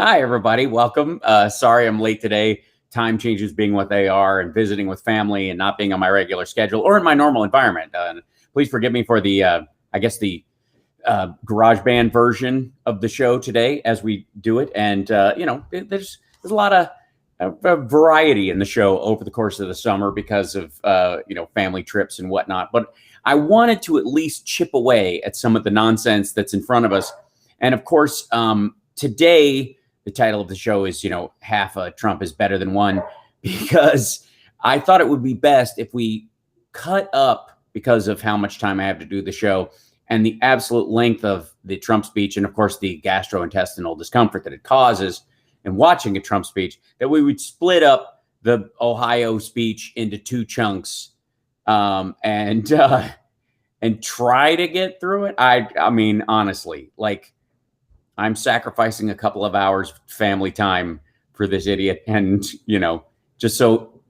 Hi, everybody. Welcome. Sorry I'm late today. Time changes being what they are, and visiting with family and not being on my regular schedule or in my normal environment. Please forgive me for the, the GarageBand version of the show today as we do it. And, there's a lot of variety in the show over the course of the summer because of, family trips and whatnot. But I wanted to at least chip away at some of the nonsense that's in front of us. And of course, today, the title of the show is, half a Trump is better than one, because I thought it would be best if we cut up, because of how much time I have to do the show and the absolute length of the Trump speech, and of course the gastrointestinal discomfort that it causes in watching a Trump speech, that we would split up the Ohio speech into two chunks and try to get through it. I mean, honestly, like, I'm sacrificing a couple of hours family time for this idiot. And, just so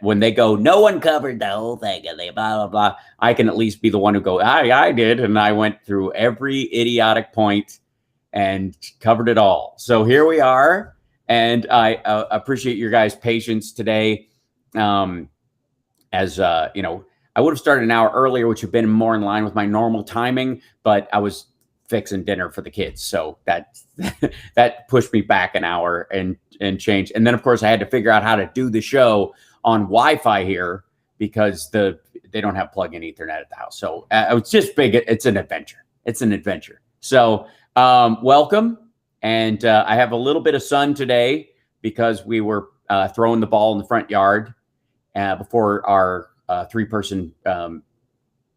when they go, no one covered the whole thing and they blah, blah, blah, I can at least be the one who go, I did. And I went through every idiotic point and covered it all. So here we are. And I appreciate your guys' patience today. I would have started an hour earlier, which would have been more in line with my normal timing, but I was fixing dinner for the kids, so that pushed me back an hour and change. And then of course I had to figure out how to do the show on Wi-Fi here, because they don't have plug-in Ethernet at the house. So it's just big. It's an adventure. So welcome. And I have a little bit of sun today because we were throwing the ball in the front yard before our three-person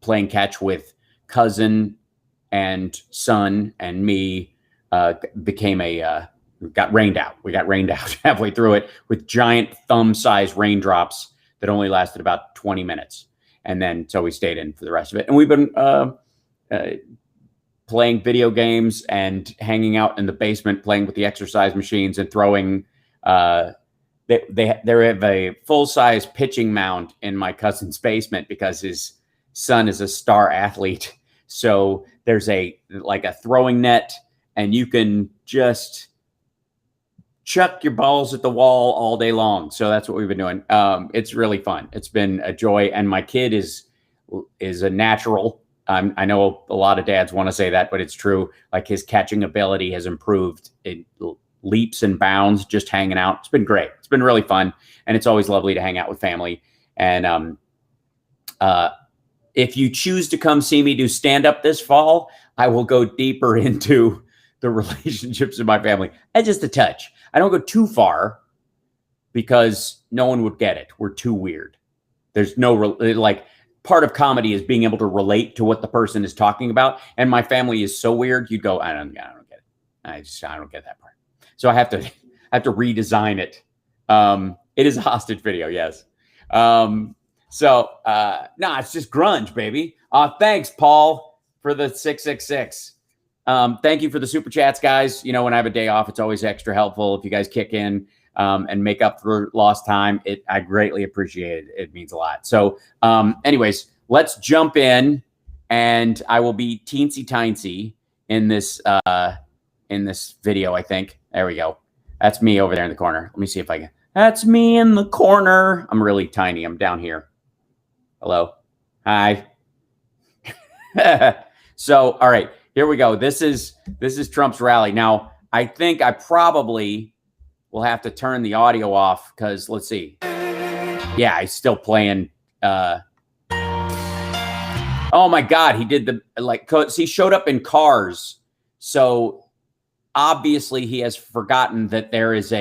playing catch with cousin and son and me got rained out. We got rained out halfway through it with giant thumb-sized raindrops that only lasted about 20 minutes. And then, so we stayed in for the rest of it. And we've been playing video games and hanging out in the basement, playing with the exercise machines and throwing. They have a full-size pitching mound in my cousin's basement because his son is a star athlete. So there's a throwing net, and you can just chuck your balls at the wall all day long. So that's what we've been doing. It's really fun. It's been a joy. And my kid is a natural. I know a lot of dads want to say that, but it's true. Like, his catching ability has improved. It leaps and bounds just hanging out. It's been great. It's been really fun. And it's always lovely to hang out with family. And if you choose to come see me do stand-up this fall, I will go deeper into the relationships in my family. And just a touch. I don't go too far because no one would get it. We're too weird. There's no, part of comedy is being able to relate to what the person is talking about. And my family is so weird, you'd go, I don't get it. I don't get that part. So I have to redesign it. It is a hostage video, yes. It's just grunge, baby. Thanks, Paul, for the 666. Thank you for the super chats, guys. When I have a day off, it's always extra helpful if you guys kick in and make up for lost time. I greatly appreciate it. It means a lot. So anyways, let's jump in, and I will be teensy-tiny in this video, I think. There we go. That's me over there in the corner. Let me see if I can. That's me in the corner. I'm really tiny. I'm down here. Hello. Hi. So, all right, here we go. This is Trump's rally. Now, I think I probably will have to turn the audio off because, let's see. Yeah, he's still playing. Oh my God, he did he showed up in cars. So obviously he has forgotten that there is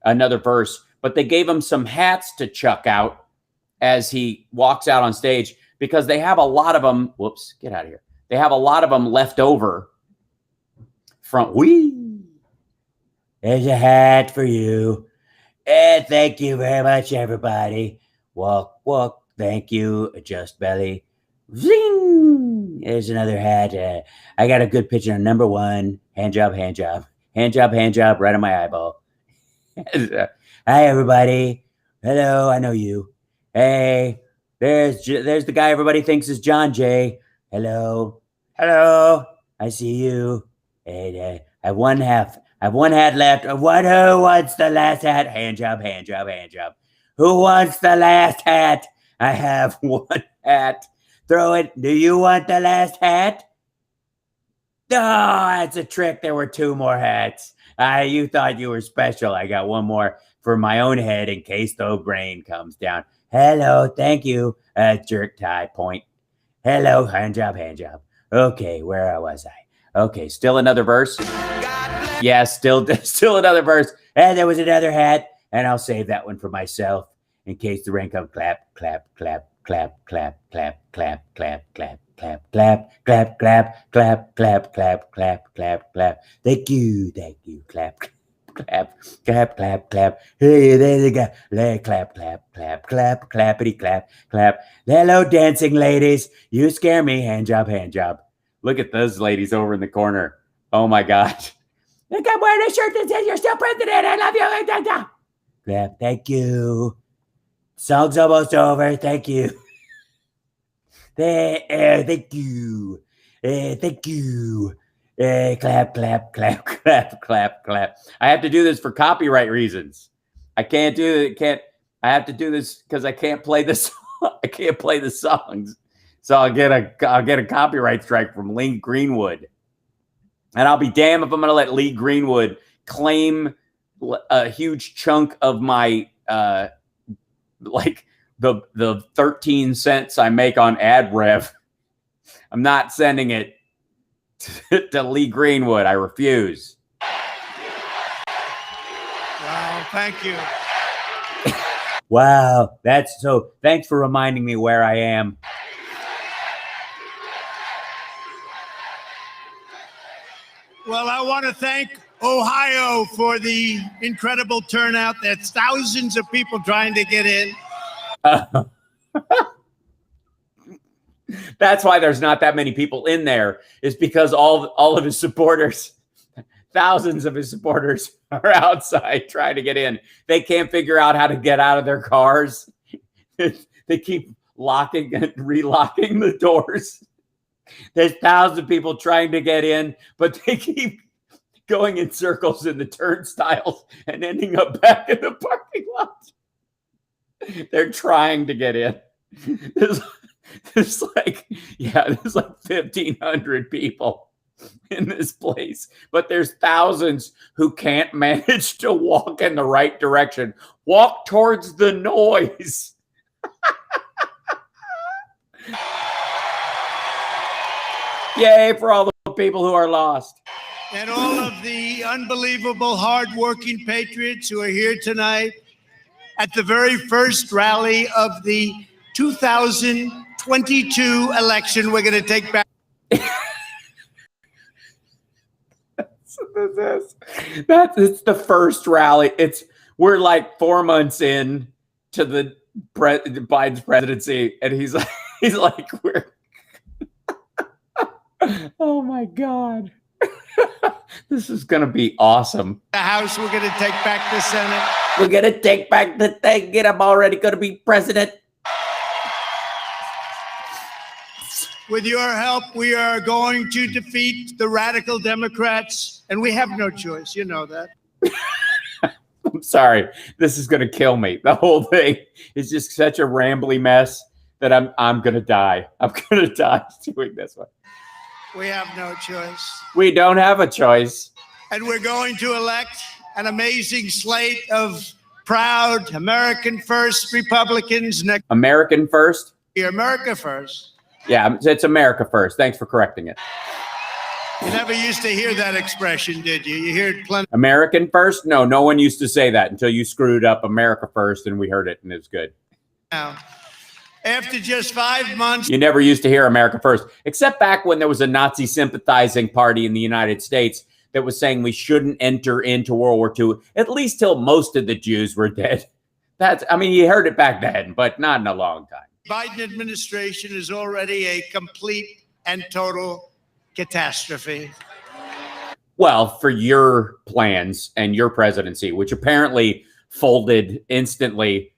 another verse, but they gave him some hats to chuck out as he walks out on stage, because they have a lot of them. Whoops, get out of here. They have a lot of them left over from. There's a hat for you. Thank you very much, everybody. Walk, walk. Thank you. Adjust belly. Zing. There's another hat. I got a good picture of number one. Hand job, hand job. Hand job, hand job, right on my eyeball. Hi, everybody. Hello, I know you. Hey, there's the guy everybody thinks is John Jay. Hello. Hello. I see you. And I have I have one hat left. Who wants the last hat? Hand job, hand job, hand job. Who wants the last hat? I have one hat. Throw it. Do you want the last hat? Oh, that's a trick. There were 2 more hats. You thought you were special. I got one more for my own head in case the brain comes down. Hello, thank you. Jerk tie point. Hello, hand job, hand job. Okay, where was I? Okay, still another verse. Yeah, still another verse. And there was another hat, and I'll save that one for myself in case the rain comes. Clap, clap, clap, clap, clap, clap, clap, clap, clap, clap, clap, clap, clap, clap, clap, clap, clap, clap, clap. Thank you, clap, clap, clap, clap, clap. Hey, there you go. Clap, clap, clap, clap, clappity, clap, clap. Hello, dancing ladies. You scare me. Hand job, hand job. Look at those ladies over in the corner. Oh my God. Look, I'm wearing a shirt that says you're still president. I love you. Clap, thank you. Song's almost over. Thank you. Thank you. Thank you. Clap, clap, clap, clap, clap, clap. I have to do this for copyright reasons. I can't do it. I have to do this because I can't play this. I can't play the songs. So I'll get a copyright strike from Lee Greenwood. And I'll be damned if I'm going to let Lee Greenwood claim a huge chunk of my like the 13 cents I make on ad rev. I'm not sending it to Lee Greenwood. I refuse. Wow, thank you. Wow, that's so. Thanks for reminding me where I am. Well, I want to thank Ohio for the incredible turnout. There's thousands of people trying to get in. That's why there's not that many people in there, is because all of his supporters, thousands of his supporters, are outside trying to get in. They can't figure out how to get out of their cars. They keep locking and relocking the doors. There's thousands of people trying to get in, but they keep going in circles in the turnstiles and ending up back in the parking lot. They're trying to get in. There's like 1,500 people in this place, but there's thousands who can't manage to walk in the right direction. Walk towards the noise. Yay for all the people who are lost. And all of the unbelievable, hardworking patriots who are here tonight at the very first rally of the 2022 election. We're going to take back. It's the first rally. We're like 4 months in to the Biden's presidency, and he's like we're. Oh my God. This is going to be awesome. The House, we're going to take back the Senate. We're going to take back the thing. Get I'm already going to be president. With your help, we are going to defeat the radical Democrats, and we have no choice. You know that. I'm sorry. This is going to kill me. The whole thing is just such a rambly mess that I'm going to die. I'm going to die doing this one. We have no choice. We don't have a choice. And we're going to elect an amazing slate of proud American First Republicans. American First? America First. Yeah, it's America First. Thanks for correcting it. You never used to hear that expression, did you? You hear it plenty. American First? No one used to say that until you screwed up America First and we heard it and it was good. Now, after just 5 months. You never used to hear America First, except back when there was a Nazi sympathizing party in the United States that was saying we shouldn't enter into World War II, at least till most of the Jews were dead. You heard it back then, but not in a long time. Biden administration is already a complete and total catastrophe. Well, for your plans and your presidency, which apparently folded instantly.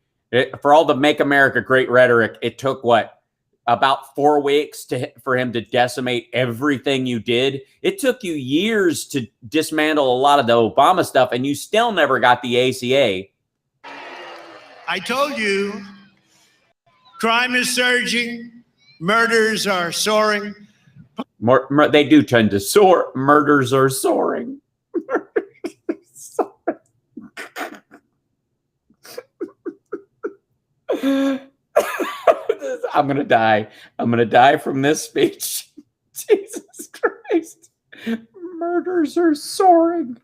For all the Make America Great rhetoric, it took about 4 weeks for him to decimate everything you did. It took you years to dismantle a lot of the Obama stuff, and you still never got the ACA. I told you, crime is surging, murders are soaring. They do tend to soar. Murders are soaring. I'm going to die. I'm going to die from this speech. Jesus Christ. Murders are soaring.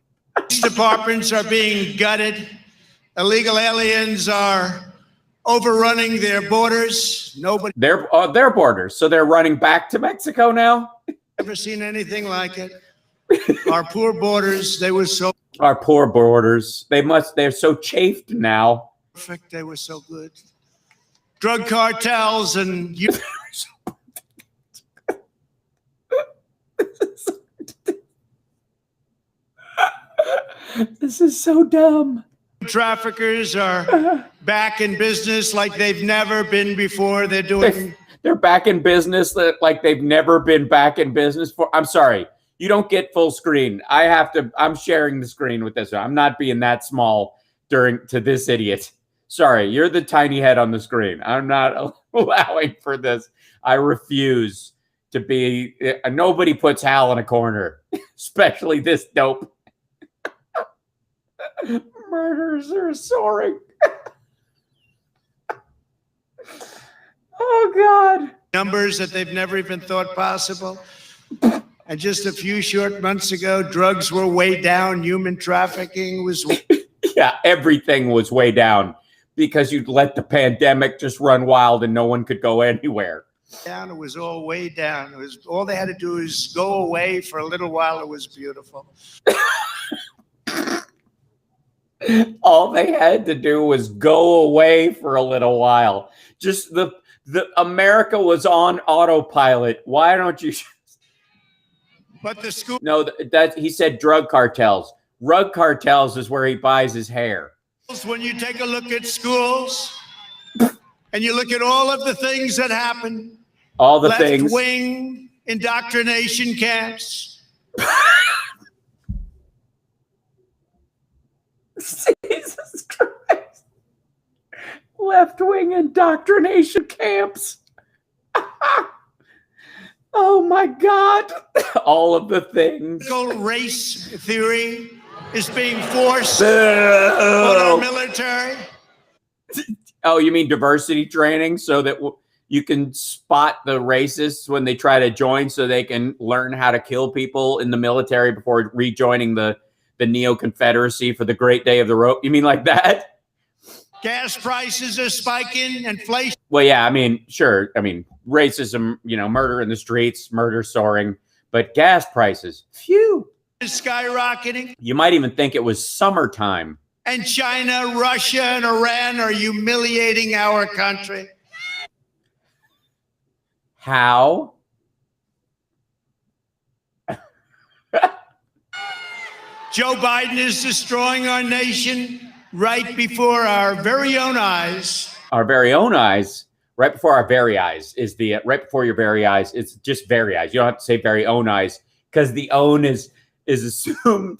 Departments are being gutted. Illegal aliens are overrunning their borders. Their borders. So they're running back to Mexico now? Never seen anything like it. Our poor borders, Our poor borders. They're so chafed now. Perfect. They were so good. Drug cartels and This is so dumb. Traffickers are back in business like they've never been before. They're back in business like they've never been back in business for. I'm sorry. You don't get full screen. I'm sharing the screen with this one. I'm not being that small to this idiot. Sorry, you're the tiny head on the screen. I'm not allowing for this. I refuse to be. Nobody puts Hal in a corner, especially this dope. Murders are soaring. Oh, God. Numbers that they've never even thought possible. And just a few short months ago, drugs were way down. Human trafficking was. Yeah, everything was way down because you'd let the pandemic just run wild and no one could go anywhere. Down, it was all way down. It was all they had to do is go away for a little while. It was beautiful. All they had to do was go away for a little while. Just the America was on autopilot. Why don't you? But the school. No, that he said drug cartels. Rug cartels is where he buys his hair. When you take a look at schools and you look at all of the things that happen, all the things, left-wing indoctrination camps. Jesus Christ. Left-wing indoctrination camps. Oh my God. All of the things. Race theory is being forced on our military. Oh, you mean diversity training so that you can spot the racists when they try to join so they can learn how to kill people in the military before rejoining the Neo-Confederacy for the great day of the rope? You mean like that? Gas prices are spiking, inflation. Well, yeah, I mean, sure. I mean, racism, murder in the streets, murder soaring, but gas prices, phew. Is skyrocketing. You might even think it was summertime. And China, Russia, and Iran are humiliating our country. How? Joe Biden is destroying our nation right before our very own eyes. Our very own eyes, right before our very eyes is the right before your very eyes. It's just very eyes. You don't have to say very own eyes because the own is assumed.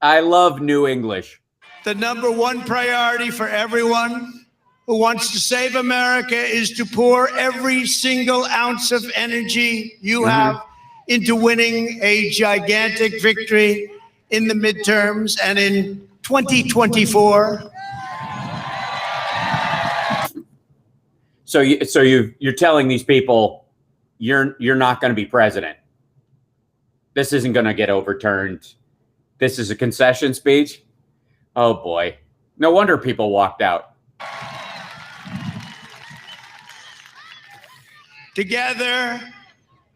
I love New English. The number one priority for everyone who wants to save America is to pour every single ounce of energy you have into winning a gigantic victory in the midterms and in 2024. So you're telling these people you're not going to be president. This isn't going to get overturned. This is a concession speech. Oh boy. No wonder people walked out. Together,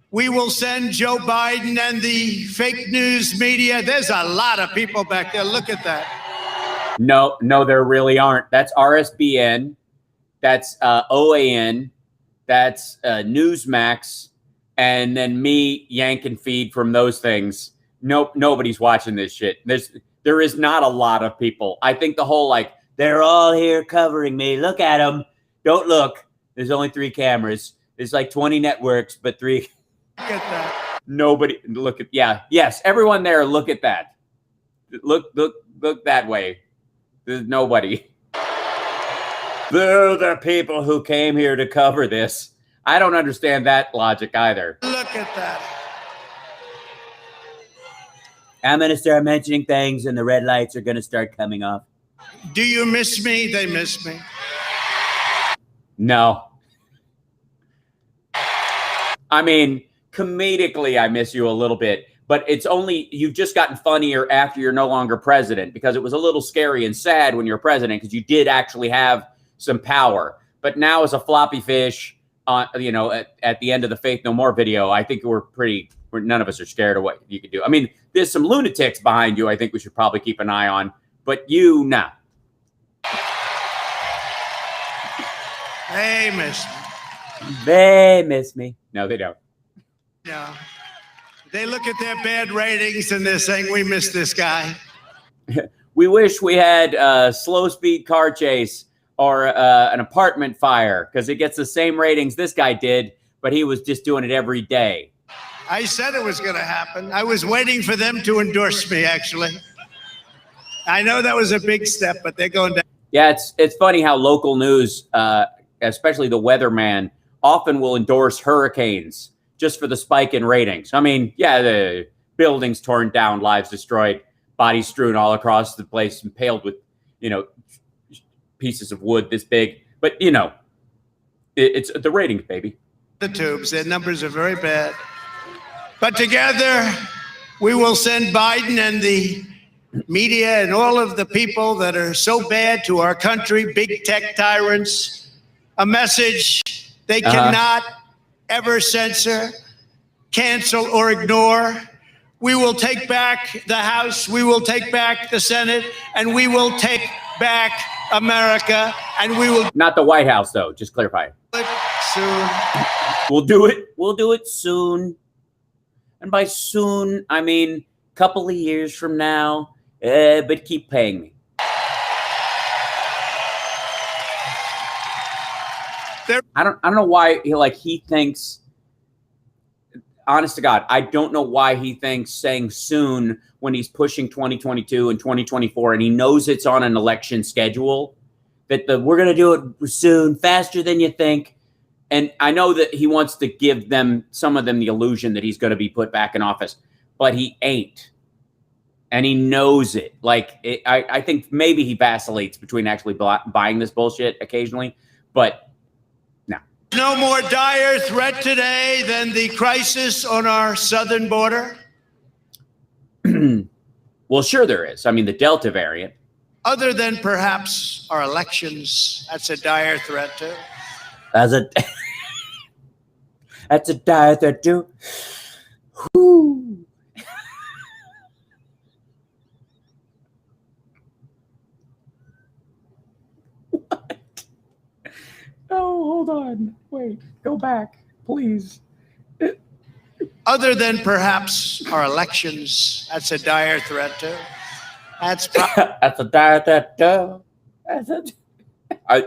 we will send Joe Biden and the fake news media. There's a lot of people back there. Look at that. No, there really aren't. That's RSBN. That's OAN. That's Newsmax. And then me yanking feed from those things. Nope, nobody's watching this shit. There is not a lot of people. I think the whole they're all here covering me. Look at them. Don't look. There's only 3 cameras. It's like 20 networks, but 3. Look at that. Nobody. Look at, yeah. Yes. Everyone there, look at that. Look that way. There's nobody. They're the people who came here to cover this. I don't understand that logic either. Look at that. I'm going to start mentioning things and the red lights are going to start coming off. Do you miss me? They miss me. No. I mean, comedically, I miss you a little bit, but it's only, you've just gotten funnier after you're no longer president, because it was a little scary and sad when you're president because you did actually have some power. But now as a floppy fish, at the end of the Faith No More video, I think none of us are scared of what you could do. I mean, there's some lunatics behind you I think we should probably keep an eye on, but you, nah. They miss me. They miss me. No, they don't. No. They look at their bad ratings and they're saying, we miss this guy. We wish we had a slow speed car chase or an apartment fire, because it gets the same ratings this guy did, but he was just doing it every day. I said it was going to happen. I was waiting for them to endorse me, actually. I know that was a big step, but they're going down. Yeah, it's funny how local news, especially the weatherman, often will endorse hurricanes just for the spike in ratings. I mean, yeah, the buildings torn down, lives destroyed, bodies strewn all across the place, impaled with, pieces of wood this big. But, it's the ratings, baby. The tubes, their numbers are very bad. But together, we will send Biden and the media and all of the people that are so bad to our country, big tech tyrants, a message they cannot ever censor, cancel, or ignore. We will take back the House, we will take back the Senate, and we will take back America, and we will... Not the White House, though, just clarify. Soon. We'll do it soon. And by soon, I mean a couple of years from now, but keep paying me. I don't know why he thinks, honest to God, I don't know why he thinks saying soon when he's pushing 2022 and 2024 and he knows it's on an election schedule, that we're going to do it soon, faster than you think. And I know that he wants to give some of them the illusion that he's going to be put back in office, but he ain't. And he knows it. I think maybe he vacillates between actually buying this bullshit occasionally, but no. No more dire threat today than the crisis on our southern border. Well, sure there is. I mean, the Delta variant. Other than perhaps our elections, that's a dire threat too. That's a dire threat too. Whoo. What? Oh, hold on. Wait, go back, please. Other than perhaps our elections, that's a dire threat too. That's a dire threat too.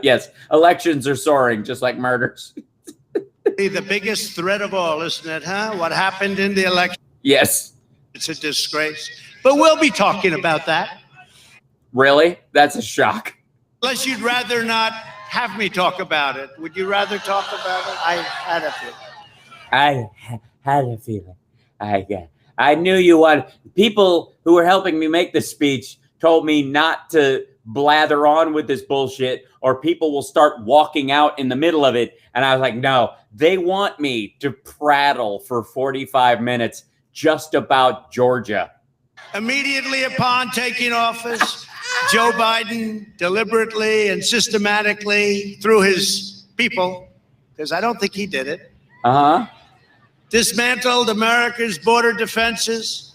Yes, elections are soaring just like murders. The biggest threat of all, isn't it, huh? What happened in the election? Yes. It's a disgrace. But we'll be talking about that. Really? That's a shock. Unless you'd rather not have me talk about it. Would you rather talk about it? I had a feeling. I had a feeling. I knew you wanted. People who were helping me make this speech told me not to blather on with this bullshit or people will start walking out in the middle of it. And I was like, no, they want me to prattle for 45 minutes just about Georgia. Immediately upon taking office, Joe Biden deliberately and systematically, through his people, because I don't think he did it, dismantled America's border defenses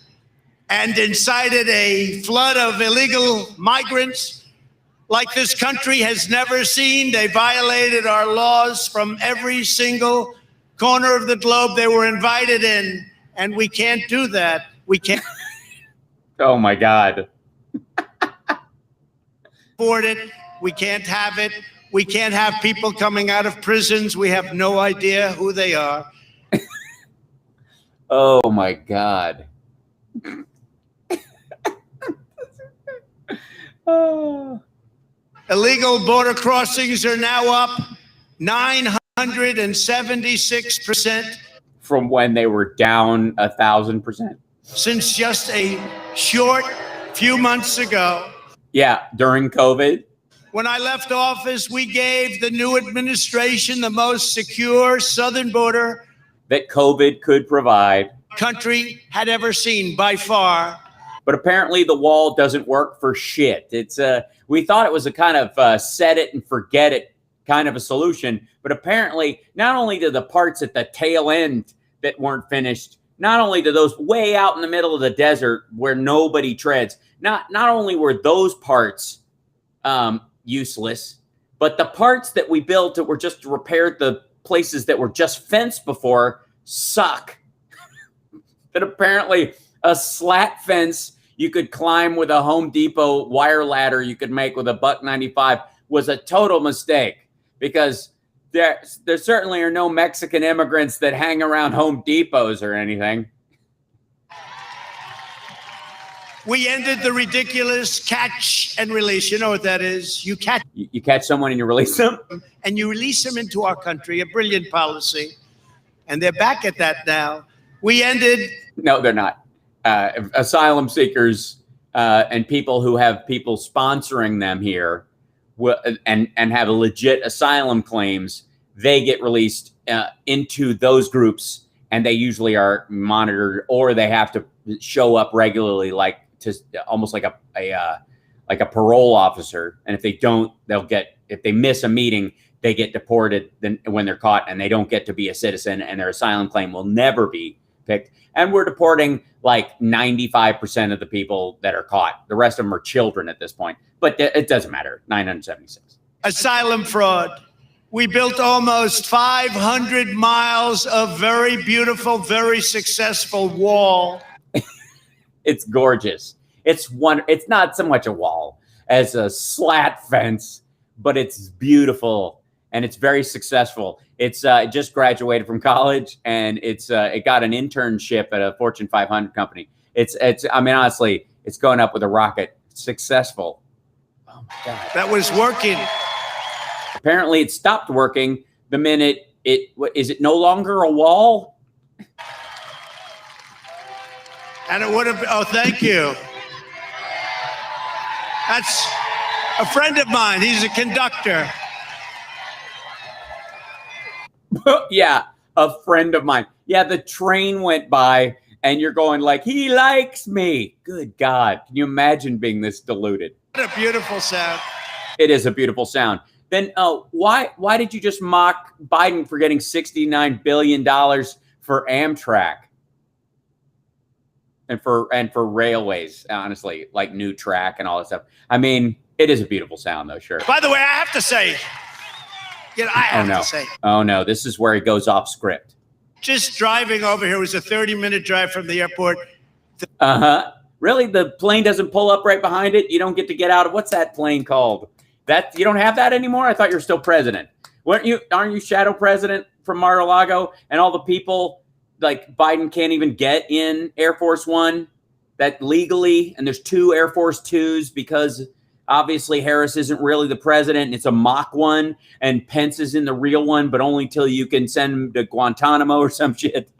and incited a flood of illegal migrants like this country has never seen. They violated our laws from every single corner of the globe they were invited in, and we can't do that. We can't. Oh my God. Afford it. We can't have it. We can't have people coming out of prisons. We have no idea who they are. Oh my God. Oh. Illegal border crossings are now up 976% From when they were down 1,000%. since just a short few months ago. Yeah, during COVID. When I left office, we gave the new administration the most secure southern border That COVID could provide. country had ever seen by far. But apparently the wall doesn't work for shit. It's we thought it was a kind of set it and forget it kind of a solution. But apparently, not only do the parts at the tail end that weren't finished, not only do those way out in the middle of the desert where nobody treads, not only were those parts useless, but the parts that we built that were just repaired the places that were just fenced before suck. That apparently a slat fence you could climb with a Home Depot wire ladder you could make with a $1.95 was a total mistake, because there certainly are no Mexican immigrants that hang around Home Depots or anything. We ended the ridiculous catch and release. You know what that is? You catch You catch someone and you release them? and you release them into our country, a brilliant policy. And they're back at that now. We ended. No, they're not. Asylum seekers and people who have people sponsoring them here and have a legit asylum claims, they get released into those groups, and they usually are monitored, or they have to show up regularly, like to almost like a parole officer. And if they don't, if they miss a meeting, they get deported when they're caught, and they don't get to be a citizen, and their asylum claim will never be picked. And we're deporting like 95% of the people that are caught. The rest of them are children at this point, but it doesn't matter. 976. Asylum fraud. We built almost 500 miles of very beautiful, very successful wall. It's gorgeous. It's not so much a wall as a slat fence, but it's beautiful and it's very successful. It's it just graduated from college, and it got an internship at a Fortune 500 company. I mean, honestly, it's going up with a rocket. Successful. Oh my God. That was working. Apparently it stopped working the minute is it no longer a wall? And it would have, oh, thank you. That's a friend of mine. He's a conductor. Yeah, a friend of mine. Yeah, the train went by and you're going like, he likes me. Good God. Can you imagine being this deluded? What a beautiful sound. It is a beautiful sound. Then why did you just mock Biden for getting $69 billion for Amtrak and for railways, honestly, like new track and all that stuff? I mean, it is a beautiful sound, though, sure. By the way, I have to say, I have to say. Oh, no, this is where he goes off script. Just driving over here was a 30-minute drive from the airport. Uh-huh. Really? The plane doesn't pull up right behind it? You don't get to get out of, what's that plane called? You don't have that anymore? I thought you were still president. Aren't you shadow president from Mar-a-Lago? And all the people like Biden can't even get in Air Force One that legally, and there's 2 Air Force Twos because obviously Harris isn't really the president, and it's a mock one, and Pence is in the real one, but only till you can send him to Guantanamo or some shit.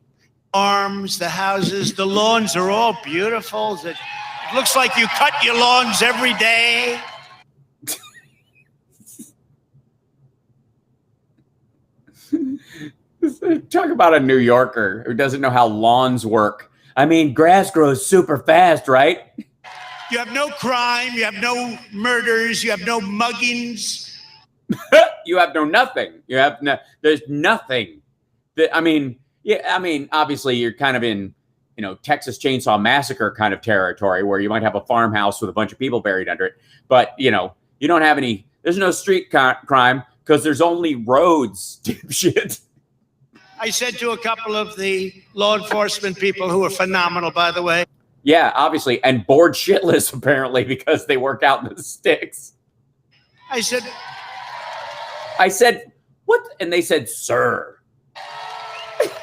Arms, the houses, the lawns are all beautiful. It looks like you cut your lawns every day. Talk about a New Yorker who doesn't know how lawns work. I mean, grass grows super fast, right? You have no crime. You have no murders. You have no muggings. You have no nothing. There's nothing. Obviously you're kind of in, Texas Chainsaw Massacre kind of territory where you might have a farmhouse with a bunch of people buried under it. But, you don't have there's no street crime because there's only roads, dipshit. I said to a couple of the law enforcement people, who are phenomenal, by the way. Yeah, obviously. And bored shitless, apparently, because they work out in the sticks. I said, I said, what? And they said, sir.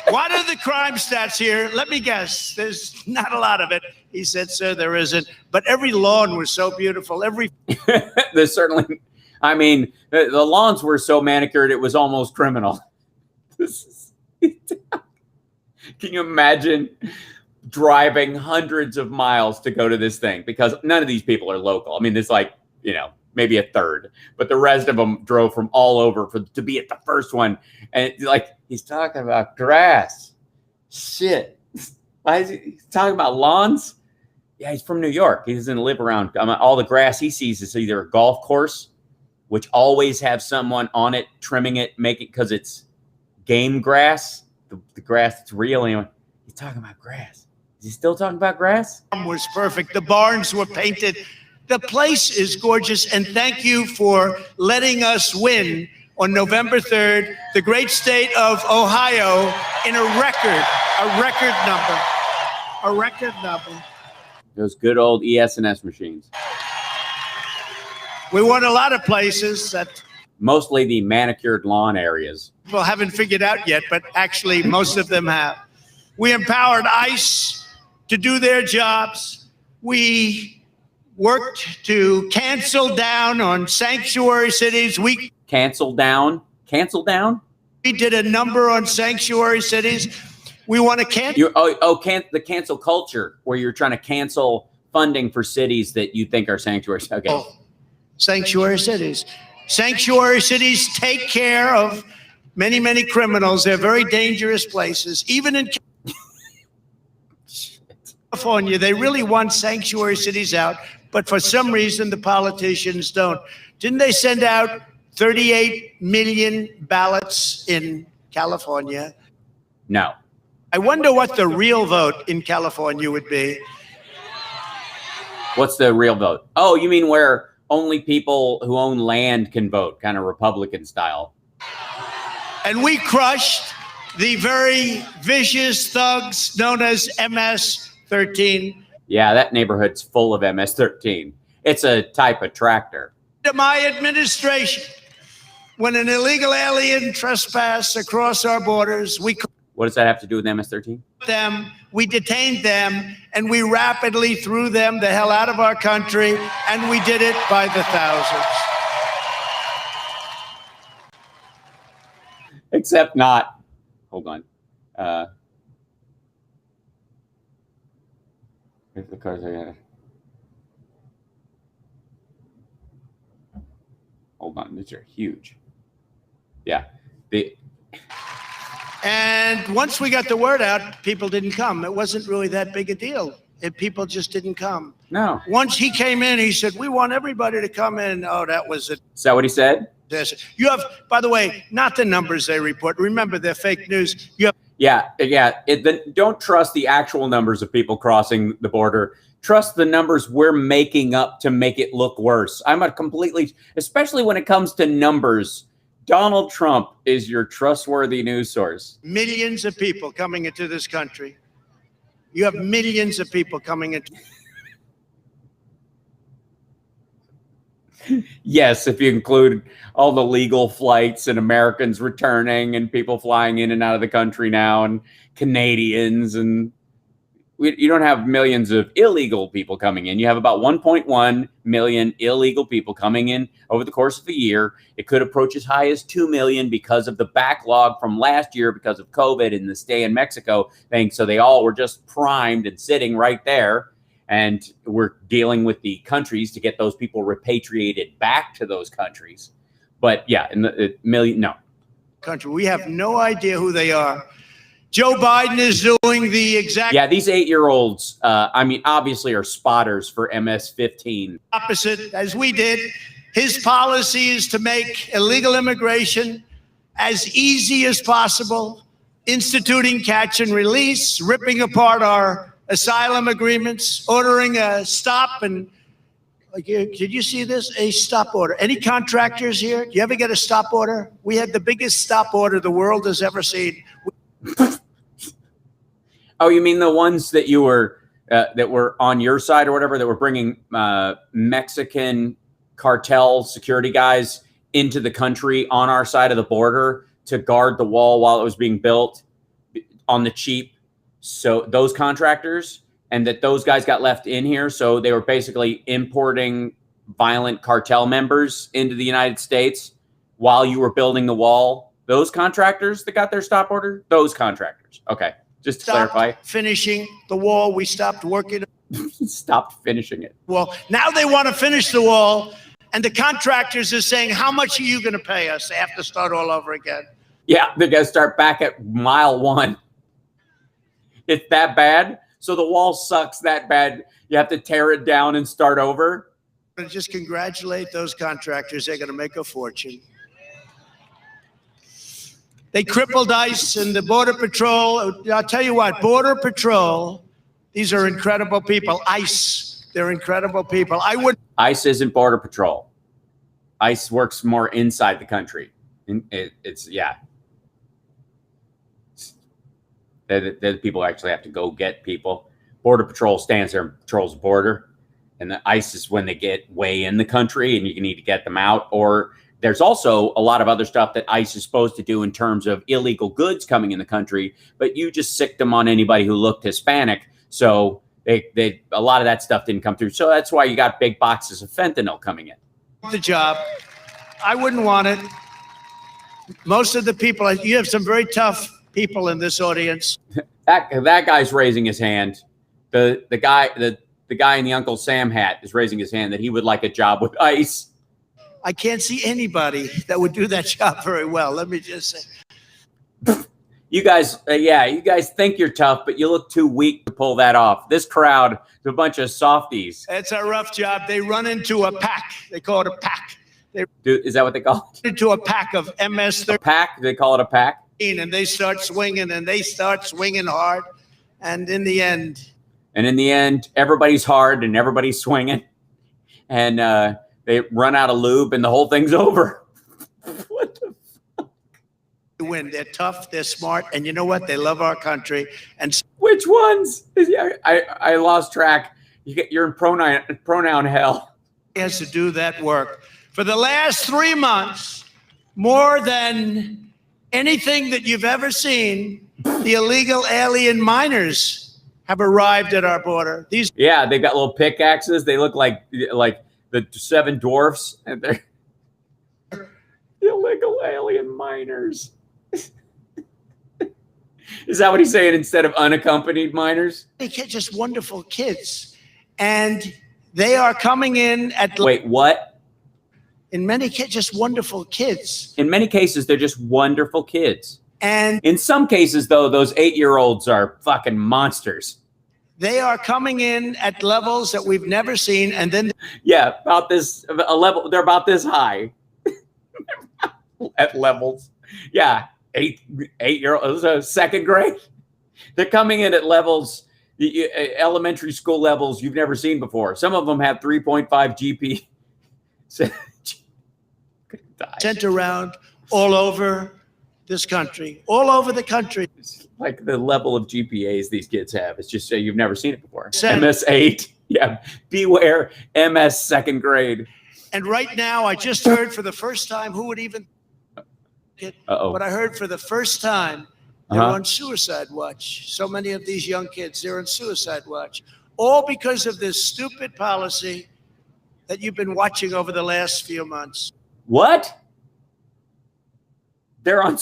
What are the crime stats here? Let me guess. There's not a lot of it. He said, sir, there isn't. But every lawn was so beautiful. There's certainly, I mean, the lawns were so manicured, it was almost criminal. Can you imagine driving hundreds of miles to go to this thing? Because none of these people are local. I mean, there's like, you know, maybe a third, but the rest of them drove from all over to be at the first one. And like, he's talking about grass. Shit. Why is he talking about lawns? Yeah, he's from New York. He doesn't live around. All the grass he sees is either a golf course, which always have someone on it, trimming it, making, because it's game grass, the grass that's real. Anyway, he's talking about grass. Is he still talking about grass? Was perfect. The barns were painted. The place is gorgeous. And thank you for letting us win on November 3rd, the great state of Ohio, in a record number. Those good old ES&S machines. We won a lot of places that mostly the manicured lawn areas. People haven't figured out yet, but actually most of them have. We empowered ICE to do their jobs. We worked to cancel down on sanctuary cities. We cancel down? We did a number on sanctuary cities. We want to cancel. The cancel culture, where you're trying to cancel funding for cities that you think are sanctuaries. Okay. Sanctuary cities. Sanctuary cities take care of many, many criminals. They're very dangerous places. Even in California, they really want sanctuary cities out, but for some reason, the politicians don't. Didn't they send out 38 million ballots in California? No. I wonder what the real vote in California would be. What's the real vote? Oh, you mean where only people who own land can vote, kind of Republican style. And we crushed the very vicious thugs known as MS-13. Yeah, that neighborhood's full of MS-13. It's a type of tractor. To my administration, when an illegal alien trespassed across our borders, what does that have to do with MS-13? We detained them, and we rapidly threw them the hell out of our country, and we did it by the thousands. Except not. Hold on. If the cars are hold on, these are huge. Yeah. And once we got the word out, people didn't come. It wasn't really that big a deal. People just didn't come. No. Once he came in, he said, we want everybody to come in. Oh, that was it. Is that what he said? You have, by the way, not the numbers they report. Remember, they're fake news. You have. Don't trust the actual numbers of people crossing the border. Trust the numbers we're making up to make it look worse. Especially when it comes to numbers, Donald Trump is your trustworthy news source. Millions of people coming into this country. You have millions of people coming into. Yes, if you include all the legal flights and Americans returning and people flying in and out of the country now and Canadians, and you don't have millions of illegal people coming in. You have about 1.1 million illegal people coming in over the course of a year. It could approach as high as 2 million because of the backlog from last year because of COVID and the stay in Mexico thing. So they all were just primed and sitting right there. And we're dealing with the countries to get those people repatriated back to those countries. But yeah, in the million, no. Country, we have no idea who they are. Joe Biden is doing the exact. Yeah, these 8-year-olds, obviously are spotters for MS-15. Opposite as we did. His policy is to make illegal immigration as easy as possible, instituting catch and release, ripping apart our asylum agreements, ordering a stop and did you see this? A stop order. Any contractors here? Do you ever get a stop order? We had the biggest stop order the world has ever seen. Oh, you mean the ones that you were that were on your side or whatever, that were bringing Mexican cartel security guys into the country on our side of the border to guard the wall while it was being built on the cheap. So those contractors, and that those guys got left in here. So they were basically importing violent cartel members into the United States while you were building the wall. Those contractors that got their stop order, those contractors. Okay, just to clarify. Finishing the wall, we stopped working. Stopped finishing it. Well, now they want to finish the wall, and the contractors are saying, how much are you going to pay us? They have to start all over again. Yeah, they got to start back at mile 1. It's that bad. So the wall sucks that bad. You have to tear it down and start over. And just congratulate those contractors. They're going to make a fortune. They crippled ICE and the Border Patrol. I'll tell you what, Border Patrol, these are incredible people. ICE, they're incredible people. ICE isn't Border Patrol. ICE works more inside the country. It's the people actually have to go get people. Border Patrol stands there and patrols the border. And the ICE is when they get way in the country and you need to get them out. Or there's also a lot of other stuff that ICE is supposed to do in terms of illegal goods coming in the country, but you just sicked them on anybody who looked Hispanic. So a lot of that stuff didn't come through. So that's why you got big boxes of fentanyl coming in. The job. I wouldn't want it. Most of the people, you have some very tough people in this audience. That guy's raising his hand. The guy in the Uncle Sam hat is raising his hand that he would like a job with ICE. I can't see anybody that would do that job very well. Let me just say. You guys, you guys think you're tough, but you look too weak to pull that off. This crowd is a bunch of softies. It's a rough job. They run into a pack. They call it a pack. Is that what they call it? Into a pack of MS-13. A pack? They call it a pack? And they start swinging, and they start swinging hard. And in the end, everybody's hard and everybody's swinging. And they run out of lube and the whole thing's over. What the fuck? They win. They're tough. They're smart. And you know what? They love our country. And which ones? I lost track. You're in pronoun hell. He has to do that work. For the last 3 months, more than anything that you've ever seen, the illegal alien miners have arrived at our border. They've got little pickaxes. They look like the 7 dwarfs, and they're illegal alien miners. Is that what he's saying instead of unaccompanied minors? They're just wonderful kids, and they are coming in at. Wait, what? In many cases, just wonderful kids. In many cases, they're just wonderful kids. And in some cases, though, those 8-year-olds are fucking monsters. They are coming in at levels that we've never seen. And then. Yeah, about this a level. They're about this high. At levels. Yeah, 8-year-olds, second grade. They're coming in at levels, elementary school levels you've never seen before. Some of them have 3.5 GP. Sent around all over this country, all over the country. It's like the level of GPAs these kids have. It's just you've never seen it before. MS-8. Yeah. Beware MS second grade. And right now, I just heard for the first time, who would even get, but I heard for the first time, they're on suicide watch. So many of these young kids, they're on suicide watch. All because of this stupid policy that you've been watching over the last few months. What? They're on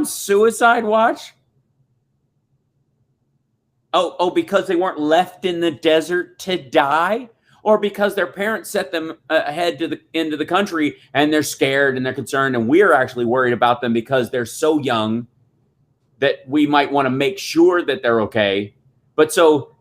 suicide watch? Oh, because they weren't left in the desert to die? Or because their parents set them ahead into the country and they're scared and they're concerned and we're actually worried about them because they're so young that we might want to make sure that they're okay. But so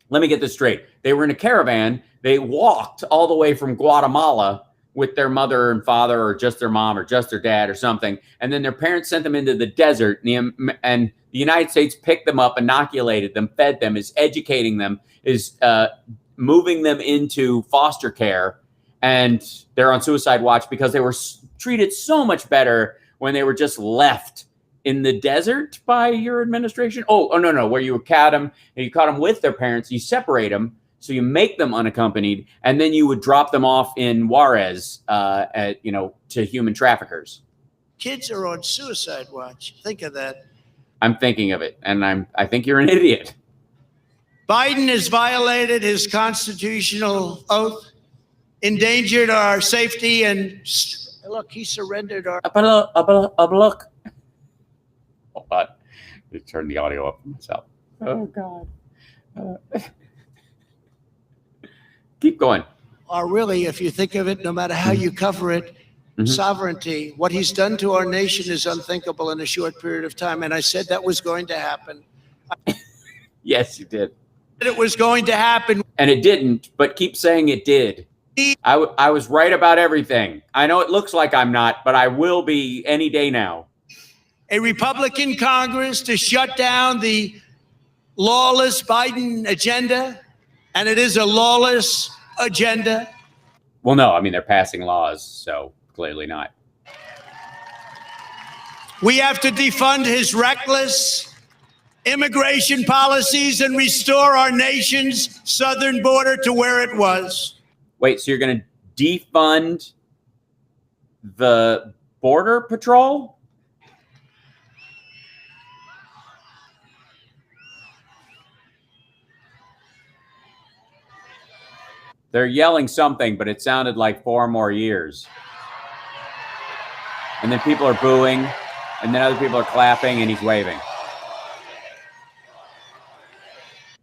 let me get this straight. They were in a caravan. They walked all the way from Guatemala with their mother and father, or just their mom, or just their dad, or something. And then their parents sent them into the desert, and the United States picked them up, inoculated them, fed them, is educating them, is moving them into foster care. And they're on suicide watch because they were treated so much better when they were just left in the desert by your administration. Oh, no, where you caught them, and you caught them with their parents, you separate them, So you make them unaccompanied, and then you would drop them off in Juarez, to human traffickers. Kids are on suicide watch. Think of that. I'm thinking of it, and I think you're an idiot. Biden has violated his constitutional oath, endangered our safety, and look, he surrendered our. Look. Hold on. Let me turn the audio up for myself. Oh, God. Keep going. Are really, if you think of it, no matter how you cover it, sovereignty. What he's done to our nation is unthinkable in a short period of time. And I said that was going to happen. Yes, you did. It was going to happen. And it didn't, but keep saying it did. I was right about everything. I know it looks like I'm not, but I will be any day now. A Republican Congress to shut down the lawless Biden agenda. And it is a lawless agenda. Well, no, I mean, they're passing laws, so clearly not. We have to defund his reckless immigration policies and restore our nation's southern border to where it was. Wait, so you're going to defund the Border Patrol? They're yelling something, but it sounded like 4 more years. And then people are booing, and then other people are clapping, and he's waving.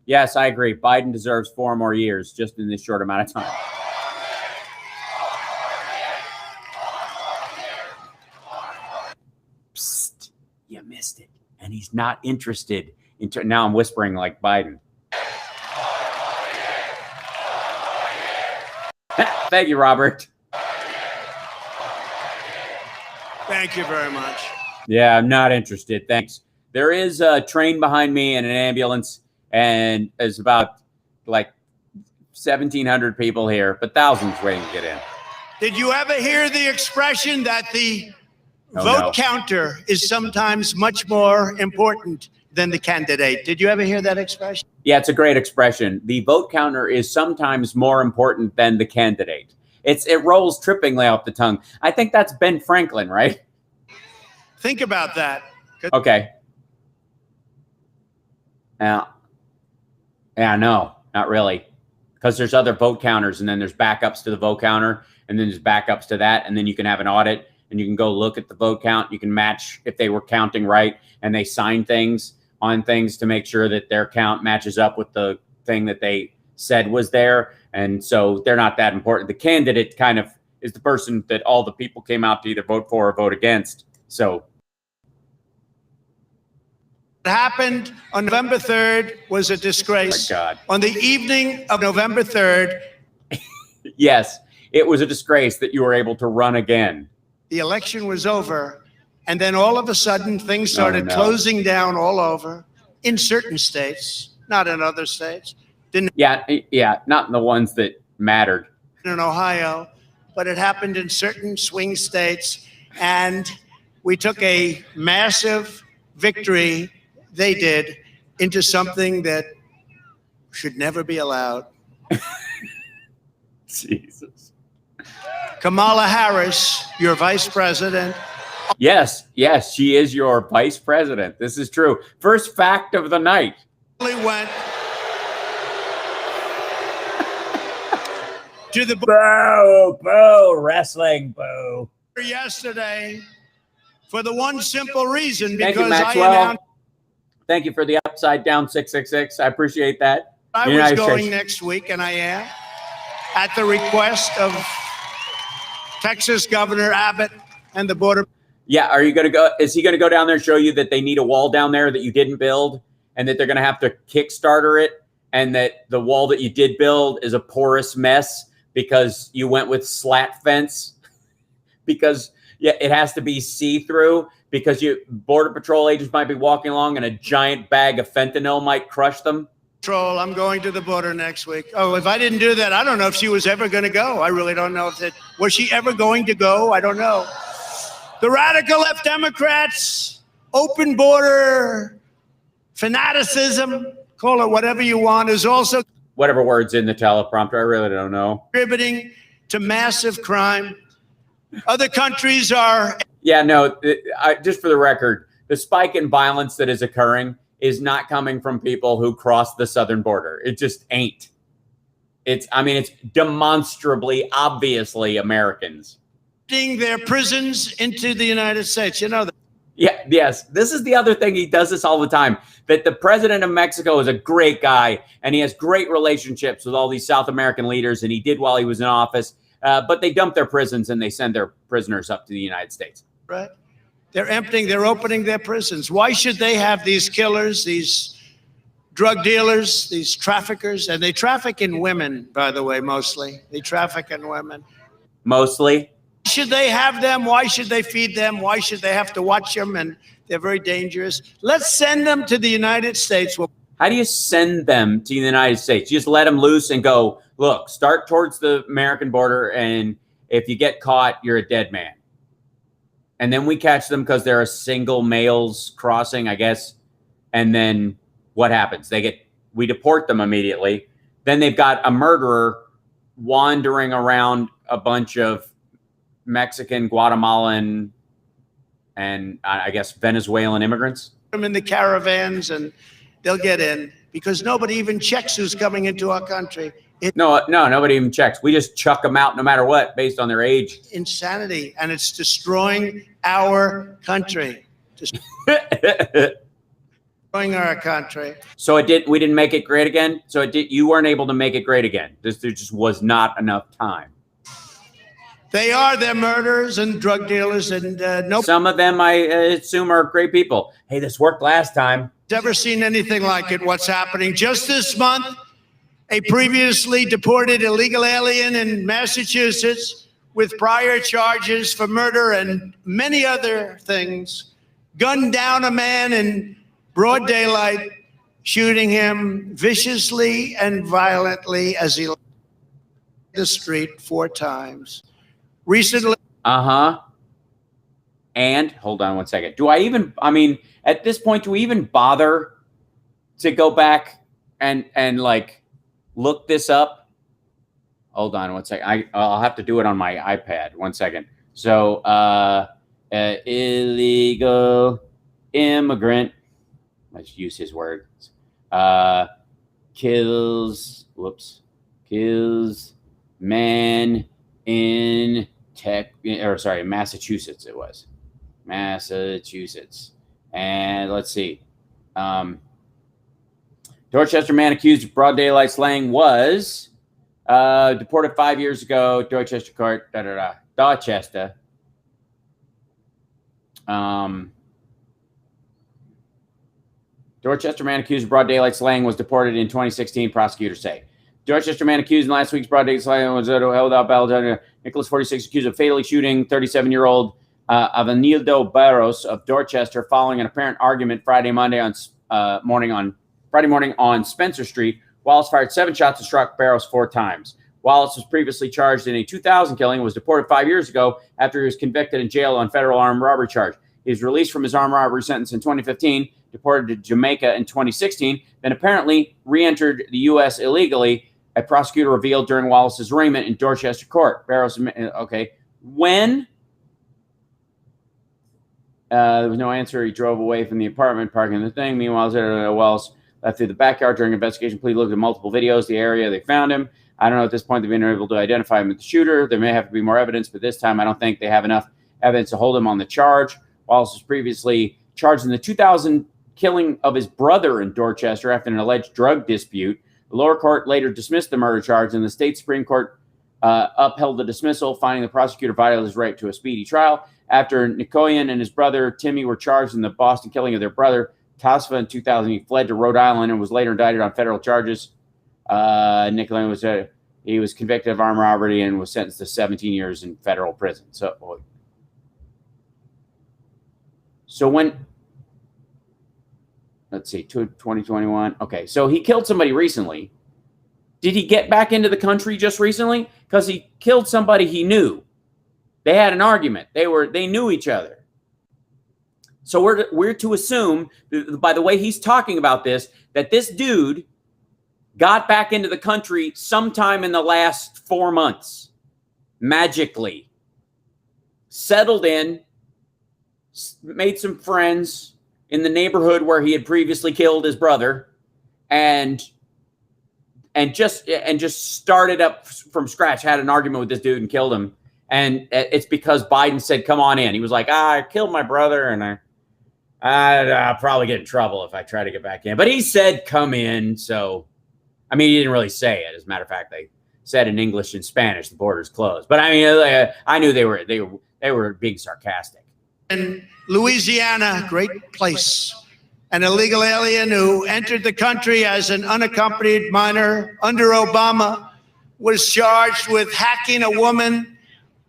Yes, I agree. Biden deserves 4 more years just in this short amount of time. Psst, you missed it. And he's not interested in. Now I'm whispering like Biden. Thank you, Robert. Thank you very much. Yeah, I'm not interested. Thanks. There is a train behind me and an ambulance, and there's about like 1,700 people here, but thousands waiting to get in. Did you ever hear the expression that the vote counter is sometimes much more important than the candidate? Did you ever hear that expression? Yeah, it's a great expression. The vote counter is sometimes more important than the candidate. It rolls trippingly off the tongue. I think that's Ben Franklin, right? Think about that. Okay. Yeah, no, not really. Because there's other vote counters, and then there's backups to the vote counter, and then there's backups to that, and then you can have an audit, and you can go look at the vote count. You can match if they were counting right, and they sign things on things to make sure that their count matches up with the thing that they said was there. And so they're not that important. The candidate kind of is the person that all the people came out to either vote for or vote against. So what happened on November 3rd was a disgrace. Oh my God. On the evening of November 3rd. Yes, it was a disgrace that you were able to run again. The election was over. And then all of a sudden, things started closing down all over in certain states, not in other states. Yeah, not in the ones that mattered. In Ohio, but it happened in certain swing states. And we took a massive victory, they did, into something that should never be allowed. Jesus. Kamala Harris, your vice president. Yes, she is your vice president. This is true. First fact of the night. Went to the boo, wrestling, boo. Yesterday for the one simple reason, Thank you, because Maxwell. Thank you for the upside down 666. I appreciate that. I was going next week, and I am, at the request of Texas Governor Abbott and the border. Yeah, are you going to go? Is he going to go down there and show you that they need a wall down there that you didn't build, and that they're going to have to Kickstarter it, and that the wall that you did build is a porous mess because you went with slat fence? Because it has to be see-through because Border Patrol agents might be walking along and a giant bag of fentanyl might crush them. I'm going to the border next week. Oh, if I didn't do that, I don't know if she was ever going to go. I really don't know was she ever going to go? I don't know. The radical left Democrats, open border fanaticism, call it whatever you want, is also. whatever words in the teleprompter. I really don't know. Contributing to massive crime. Other countries are. Yeah, no, just for the record, the spike in violence that is occurring is not coming from people who cross the southern border. It just ain't. It's demonstrably, obviously Americans. Their prisons into the United States. You know that. Yeah, yes. This is the other thing. He does this all the time, that the president of Mexico is a great guy and he has great relationships with all these South American leaders, and he did while he was in office, but they dump their prisons and they send their prisoners up to the United States. Right. They're opening their prisons. Why should they have these killers, these drug dealers, these traffickers? And they traffic in women, by the way, mostly. They traffic in women. Mostly? Should they have them? Why should they feed them? Why should they have to watch them? And they're very dangerous. Let's send them to the United States. How do you send them to the United States? You just let them loose and go, look, start towards the American border, and if you get caught, you're a dead man. And then we catch them because they're a single males crossing, I guess. And then what happens? We deport them immediately. Then they've got a murderer wandering around a bunch of Mexican, Guatemalan, and I guess Venezuelan immigrants. Them in the caravans and they'll get in because nobody even checks who's coming into our country. No, nobody even checks. We just chuck them out no matter what, based on their age. Insanity, and it's destroying our country. Destroying our country. So we didn't make it great again. So you weren't able to make it great again. There just was not enough time. They're murderers and drug dealers, and some of them I assume are great people. Hey, this worked last time. Never seen anything like it. What's happening just this month? A previously deported illegal alien in Massachusetts with prior charges for murder and many other things gunned down a man in broad daylight, shooting him viciously and violently as he left the street 4 times. Recently. And hold on one second. At this point, do we even bother to go back and like look this up? Hold on one second. I'll have to do it on my iPad. 1 second. So, illegal immigrant. Let's use his words. Kills man in Massachusetts. It was Massachusetts. And let's see. Dorchester man accused of broad daylight slaying was deported 5 years ago. Dorchester court. Dorchester. Dorchester man accused of broad daylight slaying was deported in 2016. Prosecutors say. Dorchester man accused in last week's broad daylight slaying was held out by Nicholas, 46, accused of fatally shooting 37-year-old Avenildo Barros of Dorchester following an apparent argument Friday morning on Spencer Street. Wallace fired 7 shots and struck Barros 4 times. Wallace was previously charged in a 2000 killing and was deported 5 years ago after he was convicted and jailed on federal armed robbery charge. He was released from his armed robbery sentence in 2015, deported to Jamaica in 2016, then apparently re-entered the U.S. illegally, a prosecutor revealed during Wallace's arraignment in Dorchester court. Barros, when? There was no answer. He drove away from the apartment, parking the thing. Meanwhile, Wallace left through the backyard during investigation. Police looked at multiple videos, the area they found him. I don't know at this point they've been able to identify him as the shooter. There may have to be more evidence, but this time I don't think they have enough evidence to hold him on the charge. Wallace was previously charged in the 2000 killing of his brother in Dorchester after an alleged drug dispute. The lower court later dismissed the murder charge, and the state Supreme Court upheld the dismissal, finding the prosecutor violated his right to a speedy trial. After Nikoyan and his brother Timmy were charged in the Boston killing of their brother Tasfa in 2000, he fled to Rhode Island and was later indicted on federal charges. Nikoyan was convicted of armed robbery and was sentenced to 17 years in federal prison. So when, let's see, 2021. Okay, so he killed somebody recently. Did he get back into the country just recently? Because he killed somebody he knew. They had an argument. They knew each other. So we're to assume, by the way he's talking about this, that this dude got back into the country sometime in the last 4 months, magically. Settled in, made some friends in the neighborhood where he had previously killed his brother, and just started up from scratch, had an argument with this dude and killed him. And it's because Biden said, come on in. He was like, I killed my brother, and I'll probably get in trouble if I try to get back in. But he said, come in. So, I mean, he didn't really say it. As a matter of fact, they said in English and Spanish, the border's closed. But I mean, I knew they were being sarcastic. In Louisiana, great place. An illegal alien who entered the country as an unaccompanied minor under Obama was charged with hacking a woman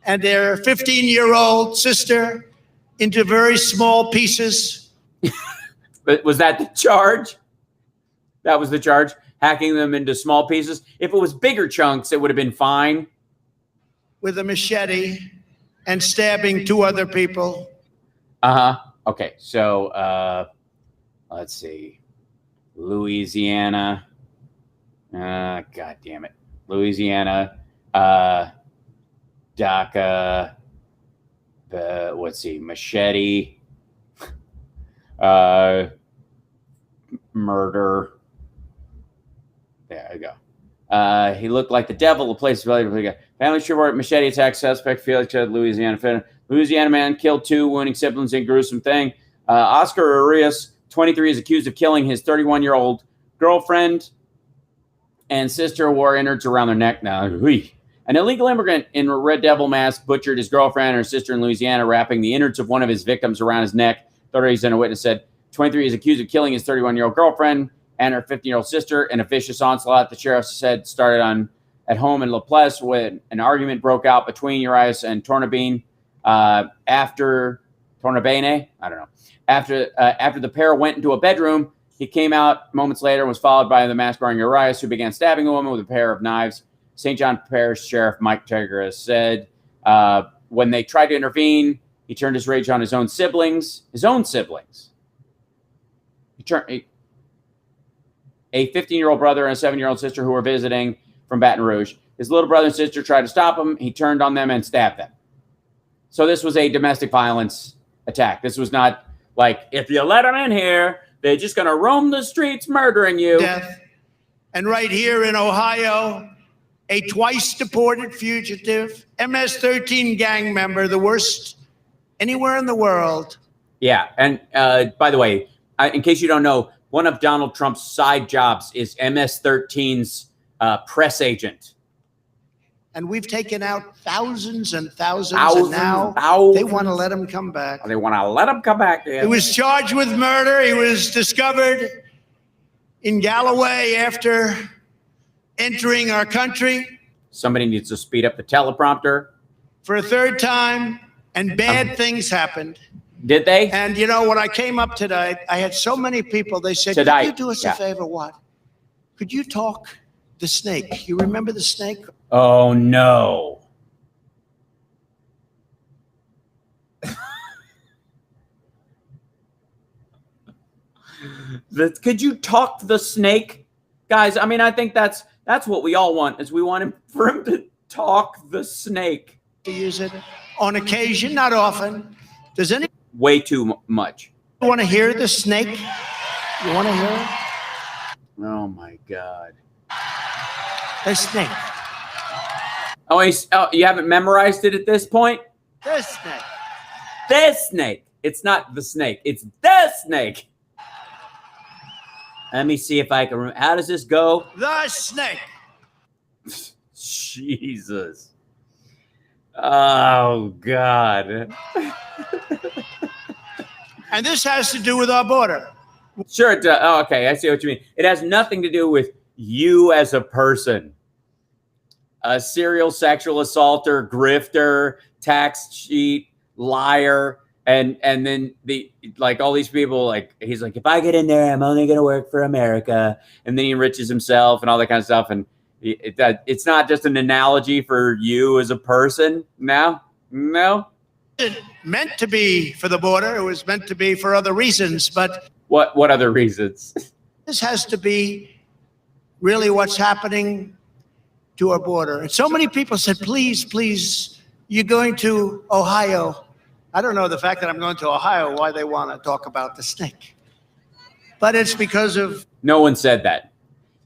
and their 15-year-old sister into very small pieces. But was that the charge? That was the charge? Hacking them into small pieces? If it was bigger chunks, it would have been fine. With a machete and stabbing 2 other people. Okay, so let's see. Louisiana. God damn it. Louisiana. DACA. Let's see. Machete. Murder. There you go. He looked like the devil. The place family report machete attack suspect Felix Louisiana. Louisiana man killed 2 wounding siblings in gruesome thing. Oscar Arias, 23, is accused of killing his 31-year-old girlfriend and sister wore innards around their neck. Now, an illegal immigrant in a red devil mask butchered his girlfriend and her sister in Louisiana, wrapping the innards of one of his victims around his neck. Authorities and a witness said 23 is accused of killing his 31-year-old girlfriend and her 15-year-old sister in a vicious onslaught. The sheriff said started at home in La Place when an argument broke out between Urias and Tornabene after Tornabene. I don't know. After the pair went into a bedroom, he came out moments later and was followed by the mask-wearing Urias, who began stabbing a woman with a pair of knives. St. John Parish Sheriff Mike Tegris said when they tried to intervene, he turned his rage on his own siblings. He turned a 15-year-old brother and a 7-year-old sister who were visiting from Baton Rouge. His little brother and sister tried to stop him. He turned on them and stabbed them. So this was a domestic violence attack. This was not like, if you let them in here, they're just going to roam the streets murdering you. Death. And right here in Ohio, a twice deported fugitive, MS-13 gang member, the worst anywhere in the world. Yeah. And by the way, in case you don't know, one of Donald Trump's side jobs is MS-13's press agent. And we've taken out thousands and thousands, and now they want to let him come back. They want to let him come back. Yeah. He was charged with murder. He was discovered in Galloway after entering our country. Somebody needs to speed up the teleprompter. For a 3rd time, and bad things happened. Did they? And you know, when I came up today, I had so many people, they said, could you do us a favor? What? Could you talk the snake? You remember the snake? Oh, no. Could you talk the snake? Guys, I mean, I think that's what we all want, is we want for him to talk the snake. To use it on occasion, not often. Does any way too much. You want to hear the snake? You want to hear it? Oh my God. The snake. Oh, you haven't memorized it at this point? The snake. The snake. It's not the snake. It's the snake. Let me see if I can remember. How does this go? The snake. Jesus. Oh, God. And this has to do with our border. Sure it does. Oh, okay, I see what you mean. It has nothing to do with you as a person. A serial sexual assaulter, grifter, tax cheat, liar, and then all these people, like, he's like, if I get in there, I'm only going to work for America. And then he enriches himself and all that kind of stuff. And it's not just an analogy for you as a person. No. It meant to be for the border. It was meant to be for other reasons. But what other reasons? This has to be really what's happening to our border. And so many people said, please, please, you're going to Ohio. I don't know the fact that I'm going to Ohio, why they want to talk about the snake. But it's because of... No one said that.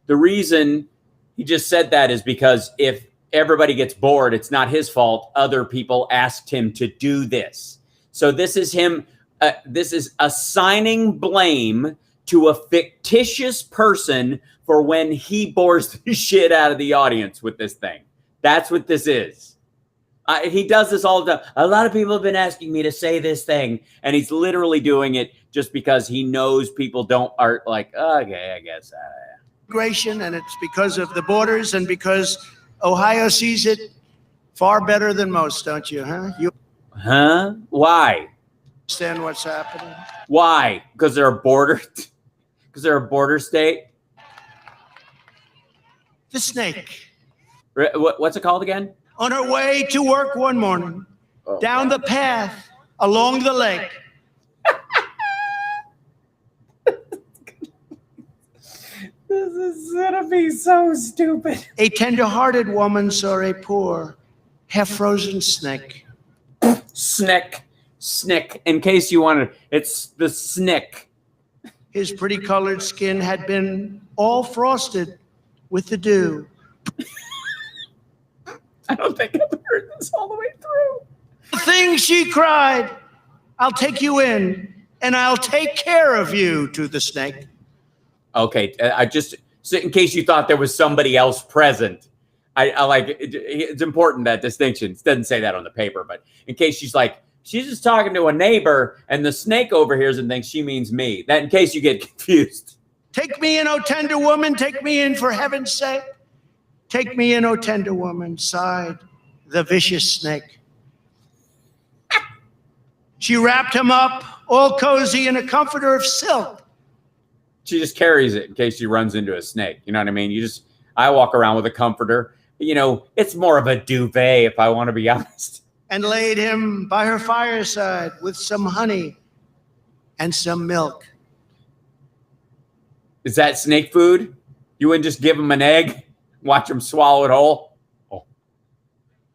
The reason he just said that is because if everybody gets bored, it's not his fault. Other people asked him to do this. So this is him. This is assigning blame to a fictitious person for when he bores the shit out of the audience with this thing. That's what this is. He does this all the time. A lot of people have been asking me to say this thing, and he's literally doing it just because he knows people are like, okay, I guess. Immigration, and it's because of the borders, and because Ohio sees it far better than most, don't you, huh? You Why? Understand what's happening? Why? Because they're a border. Because they're a border state. The snake. What's it called again? On her way to work one morning, down the path along the lake. This is gonna be so stupid. A tender-hearted woman saw a poor, half-frozen snake. Snick. In case you wanted, it's the snick. His pretty colored skin had been all frosted with the dew. I don't think I've heard this all the way through. Thing, she cried, I'll take you in, and I'll take care of you, to the snake. Okay, so in case you thought there was somebody else present, I like it's important, that distinction. It doesn't say that on the paper, but in case she's just talking to a neighbor and the snake overhears and thinks she means me. That in case you get confused. Take me in, O tender woman, take me in for heaven's sake. Take me in, O tender woman, sighed the vicious snake. She wrapped him up, all cozy in a comforter of silk. She just carries it in case she runs into a snake. You know what I mean? I walk around with a comforter. You know, it's more of a duvet, if I want to be honest. And laid him by her fireside with some honey and some milk. Is that snake food? You wouldn't just give him an egg, watch him swallow it whole? Oh.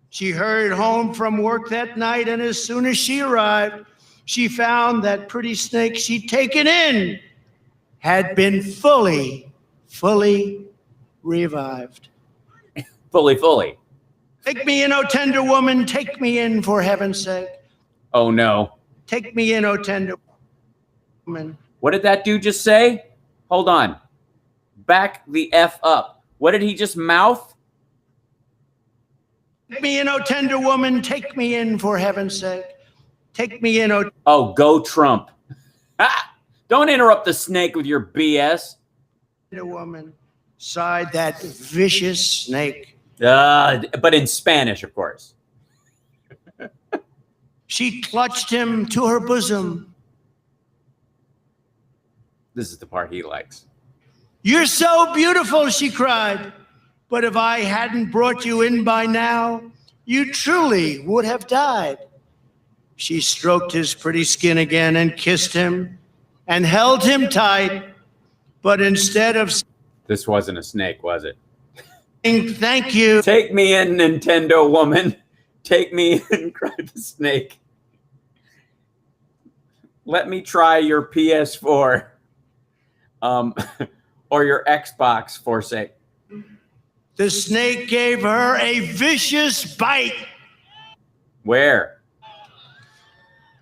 She hurried home from work that night, and as soon as she arrived, she found that pretty snake she'd taken in had been fully revived. Fully. Take me in, O tender woman, take me in for heaven's sake. Oh no. Take me in, O tender woman. What did that dude just say? Hold on. Back the F up. What did he just mouth? Take me in, O tender woman, take me in for heaven's sake. Take me in, O... Oh, go Trump. Don't interrupt the snake with your BS. Tender woman, sighed that vicious snake. But in Spanish, of course. She clutched him to her bosom. This is the part he likes. You're so beautiful, she cried. But if I hadn't brought you in by now, you truly would have died. She stroked his pretty skin again and kissed him and held him tight. But instead of... This wasn't a snake, was it? Thank you. Take me in, Nintendo woman. Take me in, cried the snake. Let me try your PS4. Or your Xbox, for sake. The snake gave her a vicious bite. Where?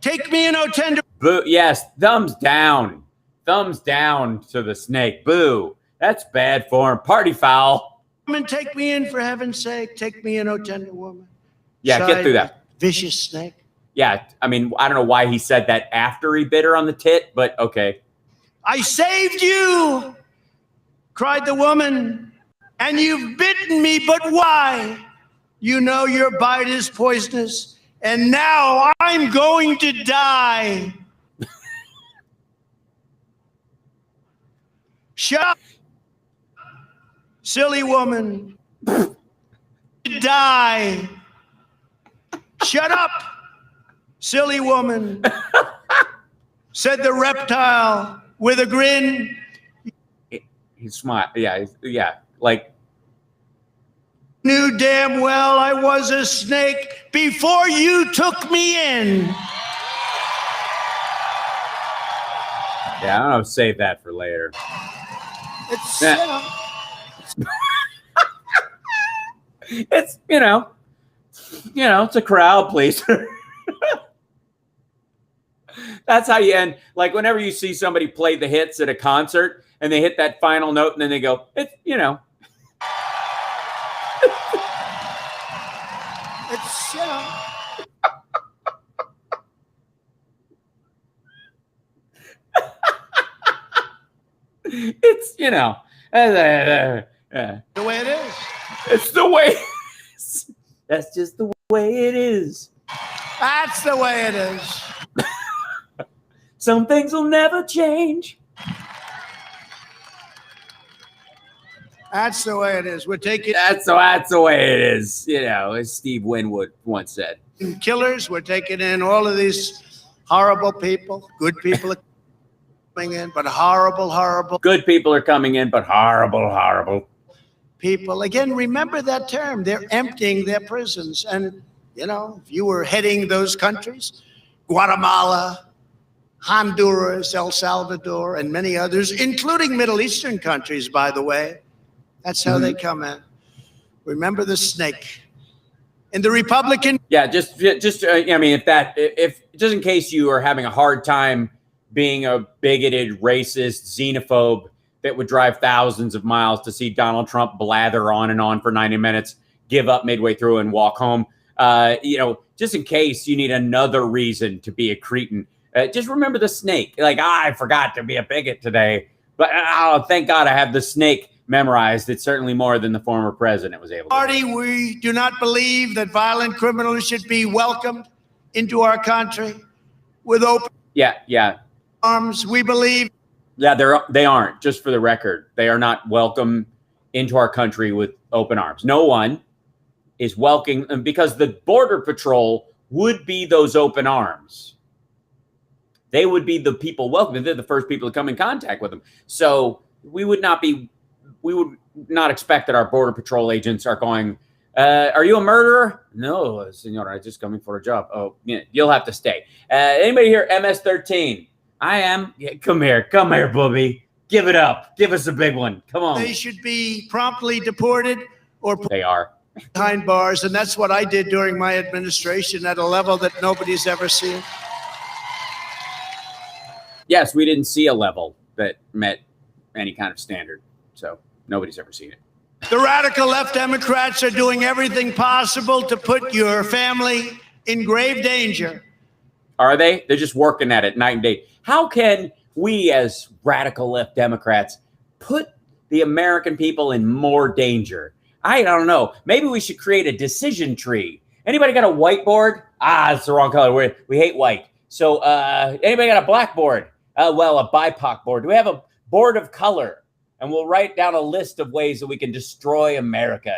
Take me in, O tender. Boo. Yes, thumbs down. Thumbs down to the snake. Boo. That's bad form. Party foul. Woman, take me in for heaven's sake. Take me in, O tender woman. Yeah, Sighed get through that. Vicious snake. Yeah, I mean, I don't know why he said that after he bit her on the tit, but okay. I saved you, cried the woman, and you've bitten me, but why? You know your bite is poisonous, and now I'm going to die. Shut up, silly woman. Die. Shut up, silly woman, said the reptile with a grin. He smiled. Yeah. Like, knew damn well I was a snake before you took me in. yeah, I don't know, save that for later. It's, It's, it's a crowd pleaser. That's how you end. Like, whenever you see somebody play the hits at a concert and they hit that final note and then they go, it's, it's, it's, the way it is. It's the way it is. That's just the way it is. That's the way it is. Some things will never change. That's the way it is. We're taking That's the way it is. As Steve Winwood once said. killers. We're taking in all of these horrible people. Good people are coming in, but horrible. Good people are coming in, but horrible people. Again, remember that term. They're emptying their prisons. And, if you were heading those countries, Guatemala, Honduras, El Salvador, and many others, including Middle Eastern countries, by the way, that's how they come in. Remember the snake. In the Republican. Yeah, just just in case you are having a hard time being a bigoted, racist, xenophobe that would drive thousands of miles to see Donald Trump blather on and on for 90 minutes, give up midway through and walk home. Just in case you need another reason to be a cretin, just remember the snake. Like, I forgot to be a bigot today, but thank God I have the snake memorized. It's certainly more than the former president was able to. Party, we do not believe that violent criminals should be welcomed into our country with open arms. We believe. Yeah, they aren't. Just for the record, they are not welcome into our country with open arms. No one is welcoming, because the Border Patrol would be those open arms. They would be the people welcome. They're the first people to come in contact with them. So we would not expect that our Border Patrol agents are going, are you a murderer? No, senor, I'm just coming for a job. Oh, yeah, you'll have to stay. Anybody here MS-13? I am. Yeah, come here, booby. Give it up. Give us a big one. Come on. They should be promptly deported or put they are behind bars. And that's what I did during my administration at a level that nobody's ever seen. Yes, we didn't see a level that met any kind of standard. So nobody's ever seen it. The radical left Democrats are doing everything possible to put your family in grave danger. Are they? They're just working at it night and day. How can we as radical left Democrats put the American people in more danger? I don't know. Maybe we should create a decision tree. Anybody got a whiteboard? It's the wrong color. We hate white. So anybody got a blackboard? Well, a BIPOC board. Do we have a board of color? And we'll write down a list of ways that we can destroy America.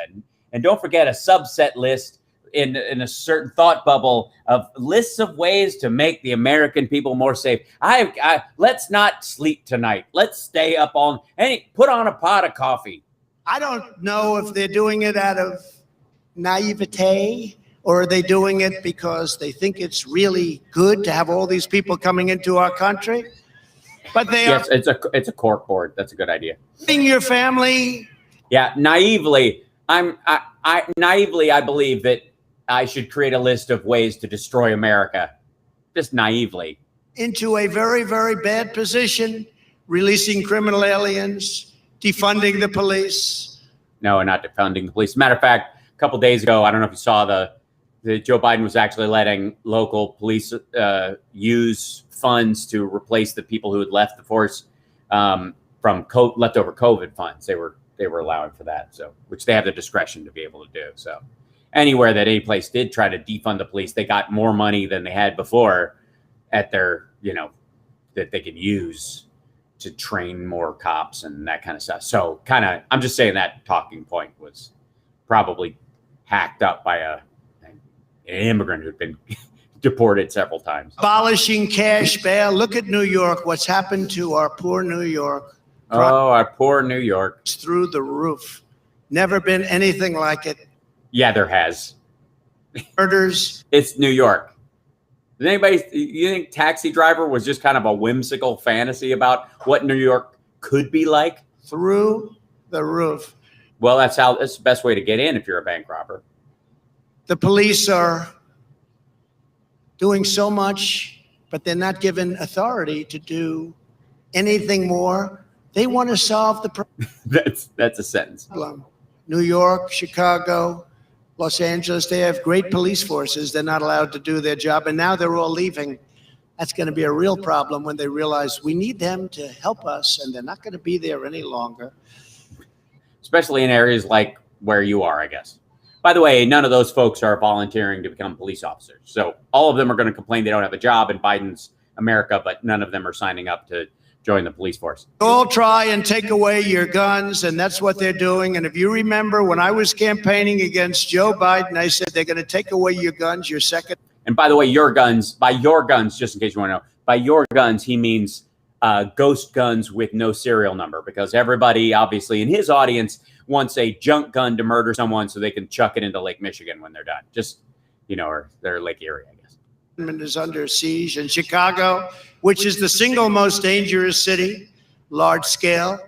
And don't forget a subset list in a certain thought bubble of lists of ways to make the American people more safe. Let's not sleep tonight. Let's stay up put on a pot of coffee. I don't know if they're doing it out of naivete, or are they doing it because they think it's really good to have all these people coming into our country? But yes, it's a cork board. That's a good idea. Your family. Yeah, naively, I believe that I should create a list of ways to destroy America. Just naively. Into a very, very bad position, releasing criminal aliens, defunding the police. No, not defunding the police. Matter of fact, a couple days ago, I don't know if you saw that Joe Biden was actually letting local police use funds to replace the people who had left the force from leftover COVID funds. They were allowing for that, so which they have the discretion to be able to do. So anywhere that any place did try to defund the police, they got more money than they had before at their, that they could use to train more cops and that kind of stuff. So I'm just saying that talking point was probably hacked up by an immigrant who'd been deported several times. Abolishing cash bail. Look at New York. What's happened to our poor New York? Oh, our poor New York. It's through the roof. Never been anything like it. Yeah, there has. Murders. It's New York. Does anybody, you think Taxi Driver was just kind of a whimsical fantasy about what New York could be like? Through the roof. Well, that's the best way to get in if you're a bank robber. The police are doing so much, but they're not given authority to do anything more. They want to solve the problem. That's a sentence. New York, Chicago, Los Angeles, they have great police forces. They're not allowed to do their job, and now they're all leaving. That's going to be a real problem when they realize we need them to help us, and they're not going to be there any longer. Especially in areas like where you are, I guess. By the way, none of those folks are volunteering to become police officers. So all of them are going to complain they don't have a job in Biden's America, but none of them are signing up to join the police force. All try and take away your guns, and that's what they're doing. And if you remember, when I was campaigning against Joe Biden, I said they're going to take away your guns, your second. And by the way, your guns, by your guns, just in case you want to know, by your guns, he means ghost guns with no serial number, because everybody, obviously, in his audience wants a junk gun to murder someone so they can chuck it into Lake Michigan when they're done. Just, or they're Lake Erie, I guess. Is under siege, and Chicago, which is the single most dangerous city, large scale,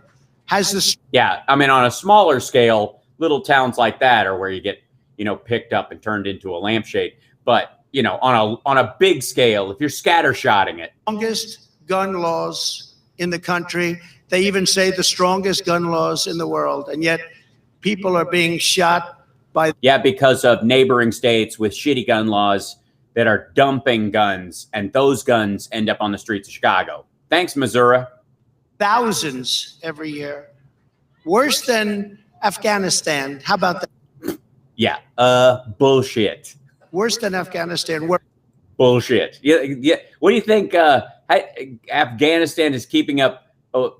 has this. Yeah, I mean, on a smaller scale, little towns like that are where you get, picked up and turned into a lampshade. But, on a big scale, if you're scattershotting it. Strongest gun laws in the country. They even say the strongest gun laws in the world. And yet people are being shot by. Yeah, because of neighboring states with shitty gun laws that are dumping guns, and those guns end up on the streets of Chicago. Thanks, Missouri. Thousands every year. Worse than Afghanistan. How about that? Yeah, bullshit. Worse than Afghanistan. Bullshit. Yeah. What do you think Afghanistan is keeping up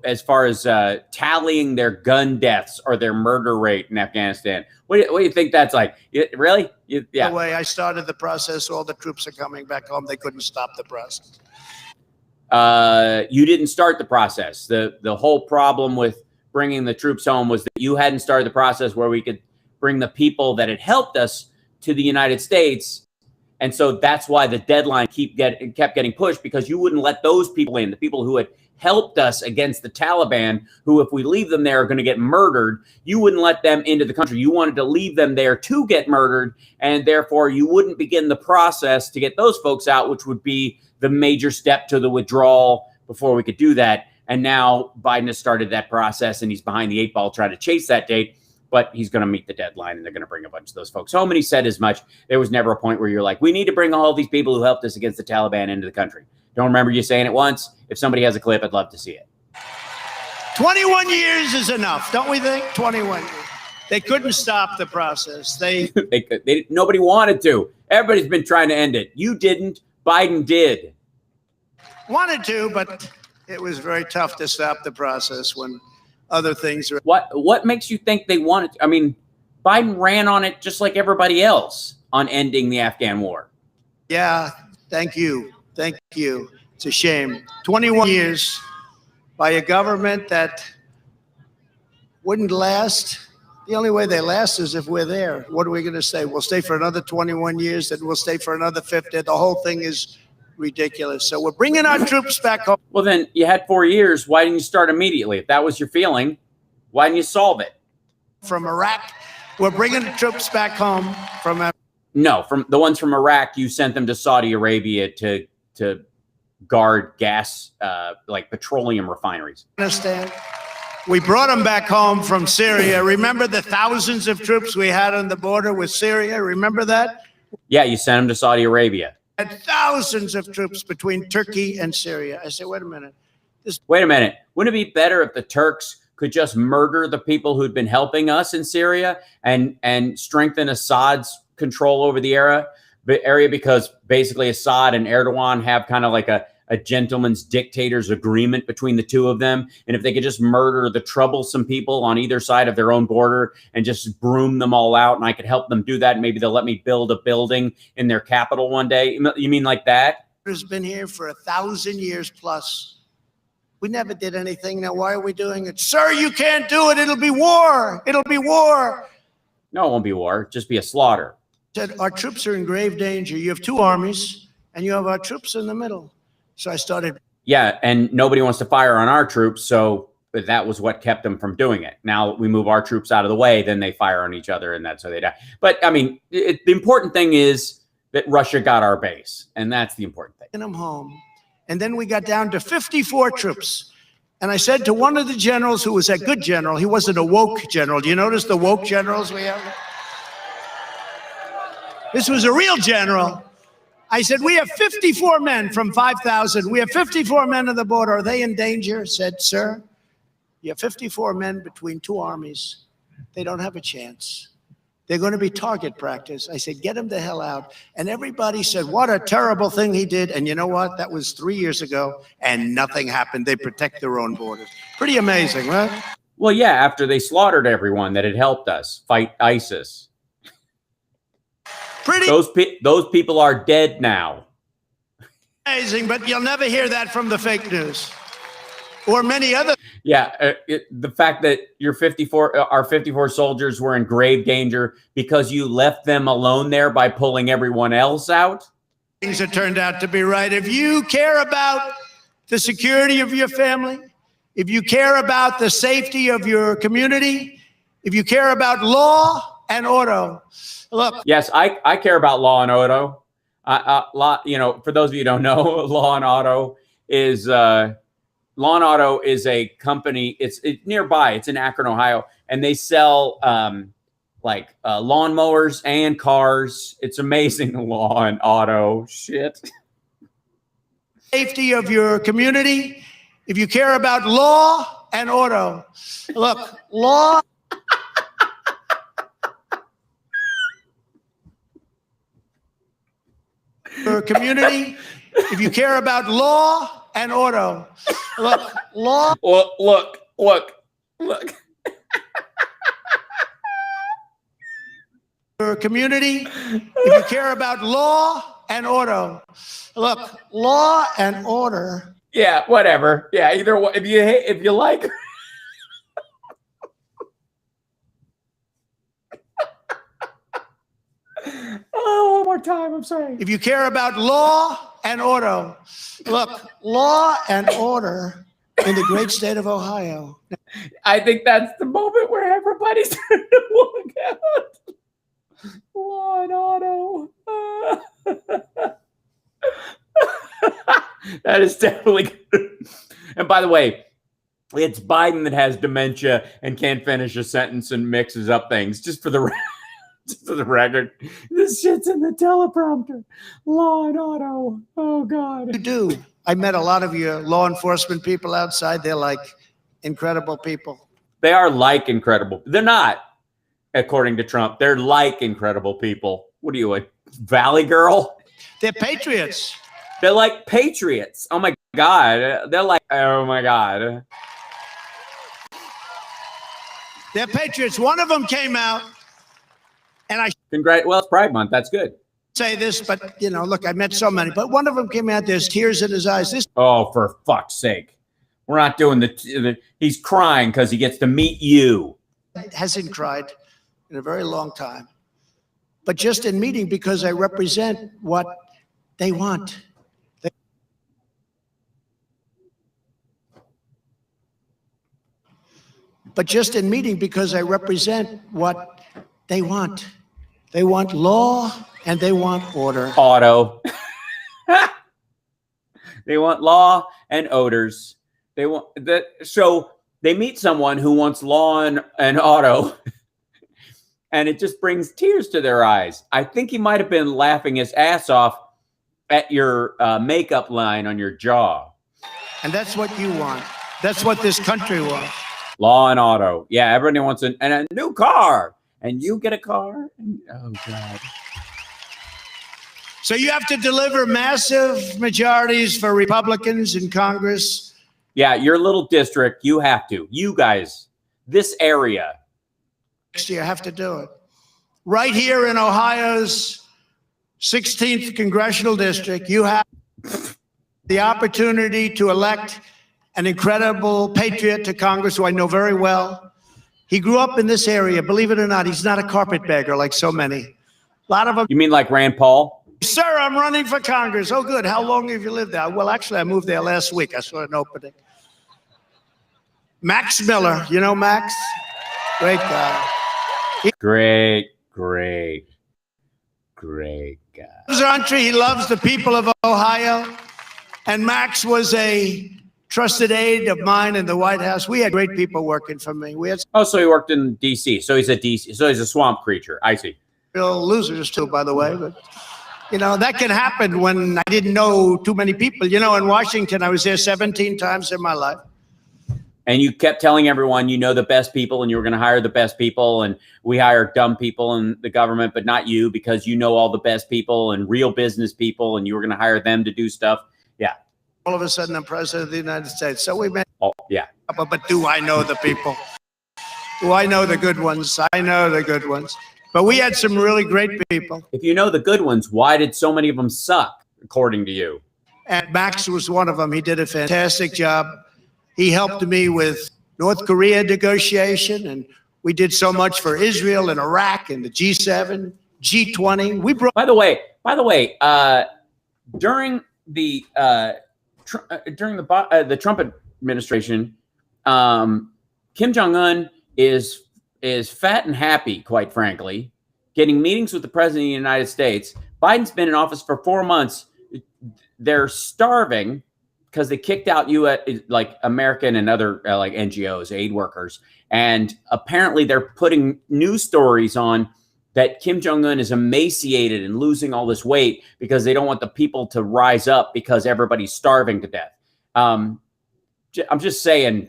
as far as tallying their gun deaths or their murder rate in Afghanistan? What do you think that's like? Really? Yeah. By the way, I started the process. All the troops are coming back home. They couldn't stop the process. You didn't start the process. The whole problem with bringing the troops home was that you hadn't started the process where we could bring the people that had helped us to the United States. And so that's why the deadline kept getting pushed, because you wouldn't let those people in, the people who had helped us against the Taliban, who, if we leave them there, are going to get murdered. You wouldn't let them into the country. You wanted to leave them there to get murdered, and therefore you wouldn't begin the process to get those folks out, which would be the major step to the withdrawal before we could do that. And now Biden has started that process, and he's behind the 8 ball trying to chase that date. But he's going to meet the deadline, and they're going to bring a bunch of those folks home. And he said as much. There was never a point where you're like, we need to bring all these people who helped us against the Taliban into the country. Don't remember you saying it once. If somebody has a clip, I'd love to see it. 21 years is enough, don't we think? 21 years. They couldn't stop the process. Nobody wanted to. Everybody's been trying to end it. You didn't. Biden did. Wanted to, but it was very tough to stop the process when other things are. What makes you think they wanted to? I mean, Biden ran on it just like everybody else on ending the Afghan war. Yeah, thank you. Thank you. It's a shame. 21 years by a government that wouldn't last. The only way they last is if we're there. What are we going to say? We'll stay for another 21 years, then we'll stay for another 50. The whole thing is ridiculous. So we're bringing our troops back home. Well, then you had 4 years. Why didn't you start immediately? If that was your feeling, why didn't you solve it? From Iraq, we're bringing the troops back home from. No, from the ones from Iraq, you sent them to Saudi Arabia to guard gas, like petroleum refineries. Understand? We brought them back home from Syria. Remember the thousands of troops we had on the border with Syria? Remember that? Yeah, you sent them to Saudi Arabia. And thousands of troops between Turkey and Syria. I said, wait a minute. Wait a minute. Wouldn't it be better if the Turks could just murder the people who'd been helping us in Syria and strengthen Assad's control over the area? Because basically Assad and Erdogan have kind of like a gentleman's dictator's agreement between the two of them. And if they could just murder the troublesome people on either side of their own border and just broom them all out, and I could help them do that, and maybe they'll let me build a building in their capital one day. You mean like that? Has been here for 1,000 years plus. We never did anything. Now, why are we doing it? Sir, you can't do it. It'll be war. It'll be war. No, it won't be war. Just be a slaughter. Said, our troops are in grave danger. You have two armies, and you have our troops in the middle. So I started. Yeah, and nobody wants to fire on our troops, so that was what kept them from doing it. Now we move our troops out of the way, then they fire on each other, and that's how they die. But, I mean, the important thing is that Russia got our base, and that's the important thing. Them home. And then we got down to 54 troops. And I said to one of the generals, who was a good general, he wasn't a woke general. Do you notice the woke generals we have? This was a real general. I said, we have 54 men from 5,000. We have 54 men on the border. Are they in danger? Said, sir, you have 54 men between two armies. They don't have a chance. They're going to be target practice. I said, get him the hell out. And everybody said, what a terrible thing he did. And you know what? That was 3 years ago, and nothing happened. They protect their own borders. Pretty amazing, right? Well, yeah, after they slaughtered everyone that had helped us fight ISIS. Pretty Those people are dead now. amazing, but you'll never hear that from the fake news. Or many other. Yeah, the fact that our 54 soldiers were in grave danger because you left them alone there by pulling everyone else out. Things have turned out to be right. If you care about the security of your family, if you care about the safety of your community, if you care about law and order, look. Yes, I care about law and order. For those of you who don't know, Law and Auto is a company. It's nearby. It's in Akron, Ohio, and they sell lawnmowers and cars. It's amazing. Law and Auto shit. Safety of your community. If you care about law and order, look, law. Your community. If you care about law and order, look, law. Look. Your community, if you care about law and order, look, law and order. Yeah, whatever. Yeah, either way, if you like. Oh, one more time. I'm sorry. If you care about law and order, look, law and order in the great state of Ohio. I think that's the moment where everybody's going to look out. Law and Auto. That is definitely good. And by the way, it's Biden that has dementia and can't finish a sentence and mixes up things. Just for the record, this shit's in the teleprompter. Law and Auto. Oh, God. You do. I met a lot of your law enforcement people outside. They're like incredible people. They are like incredible. They're not, according to Trump. They're like incredible people. What are you, a Valley girl? They're patriots. They're like patriots. Oh, my God. They're like, oh, my God. They're patriots. One of them came out, and I Well, it's Pride Month. That's good. say this, but, look, I met so many. But one of them came out, there's tears in his eyes. This Oh, for fuck's sake. We're not doing he's crying because he gets to meet you. hasn't cried in a very long time. But just in meeting, because I represent what they want. But just in meeting, because I represent what they want. They want law and they want order. Auto. They want law and odors. They want that. So they meet someone who wants law and auto, and it just brings tears to their eyes. I think he might have been laughing his ass off at your makeup line on your jaw. And that's what you want. That's what this country wants. Law and auto. Yeah, everybody wants a new car. And you get a car? Oh, God. So you have to deliver massive majorities for Republicans in Congress. Yeah, your little district, you have to. You guys, this area. Next year, have to do it. Right here in Ohio's 16th congressional district, you have the opportunity to elect an incredible patriot to Congress who I know very well. He grew up in this area. Believe it or not, he's not a carpetbagger like so many. A lot of them. You mean like Rand Paul? Sir, I'm running for Congress. Oh, good. How long have you lived there? Well, actually, I moved there last week. I saw an opening. Max Miller. You know Max? Great guy. Great guy. His country. He loves the people of Ohio. And Max was a trusted aide of mine in the White House. We had great people working for me. We had Oh, so he worked in D.C. So he's a D.C. So he's a swamp creature. I see. real losers too, by the way. But, you know, that can happen when I didn't know too many people. You know, in Washington, I was there 17 times in my life. And you kept telling everyone you know the best people and you were going to hire the best people. And we hire dumb people in the government, but not you, because you know all the best people and real business people, and you were going to hire them to do stuff. Yeah. All of a sudden, I'm president of the United States. So we met. Oh, yeah. But do I know the people? Do I know the good ones? I know the good ones. But we had some really great people. If you know the good ones, why did so many of them suck, according to you? And Max was one of them. He did a fantastic job. He helped me with North Korea negotiation, and we did so much for Israel and Iraq and the G7, G20. We brought. By the way, during the Trump administration, Kim Jong-un is fat and happy, quite frankly, getting meetings with the president of the United States. Biden's been in office for 4 months. They're starving because they kicked out like American and other like NGOs, aid workers. And apparently they're putting news stories on that Kim Jong-un is emaciated and losing all this weight because they don't want the people to rise up because everybody's starving to death. I'm just saying,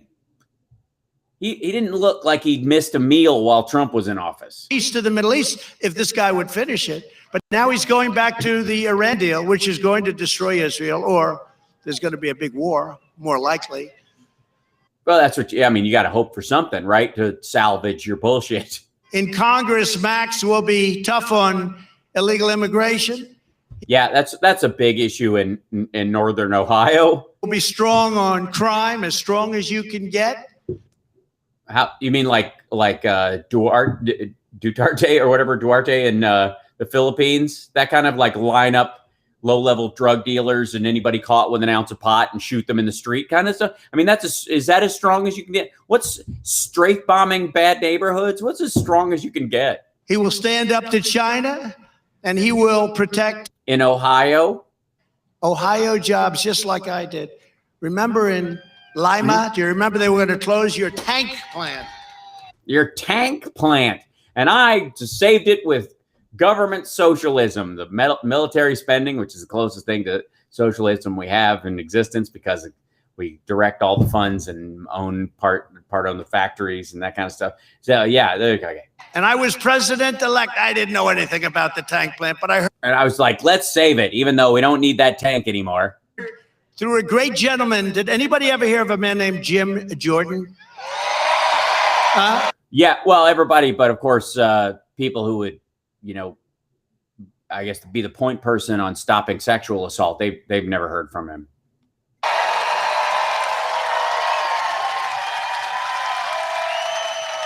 he didn't look like he'd missed a meal while Trump was in office. East of the Middle East, if this guy would finish it. But now he's going back to the Iran deal, which is going to destroy Israel, or there's going to be a big war, more likely. Well, that's what I mean. You got to hope for something, right? To salvage your bullshit. In Congress, Max will be tough on illegal immigration. Yeah, that's a big issue in Northern Ohio. Will be strong on crime, as strong as you can get. How you mean like Duterte or whatever, Duarte in the Philippines? That kind of like line up low-level drug dealers and anybody caught with an ounce of pot and shoot them in the street kind of stuff. I mean, is that as strong as you can get? What's strafe bombing bad neighborhoods? What's as strong as you can get? He will stand up to China, and he will protect. In Ohio jobs, just like I did. Remember in Lima, do you remember they were going to close your tank plant? Your tank plant. And I just saved it with government socialism, the military spending, which is the closest thing to socialism we have in existence, because we direct all the funds and own part on the factories and that kind of stuff. So yeah, okay. And I was president-elect. I didn't know anything about the tank plant, but I heard. And I was like, let's save it, even though we don't need that tank anymore. Through a great gentleman. Did anybody ever hear of a man named Jim Jordan? Yeah, well, everybody, but of course, people who would, I guess, be the point person on stopping sexual assault. They've never heard from him.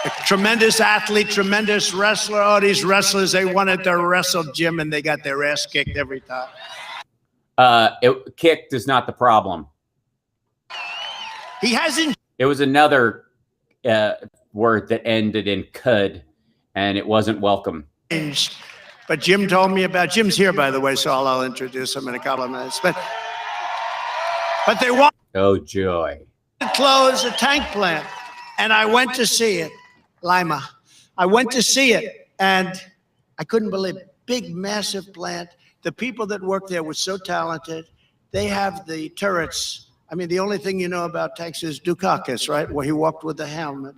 A tremendous athlete, tremendous wrestler. All these wrestlers, they wanted to wrestle Jim, and they got their ass kicked every time. Kicked is not the problem. He hasn't. It was another word that ended in cud, and it wasn't welcome. But Jim told me about. Jim's here, by the way, so I'll introduce him in a couple of minutes. But they want. Oh joy! To close a tank plant, and I went to see it, Lima. I went to see it, and I couldn't believe it. Big, massive plant. The people that work there were so talented. They have the turrets. I mean, the only thing you know about tanks is Dukakis, right? Where he walked with the helmet.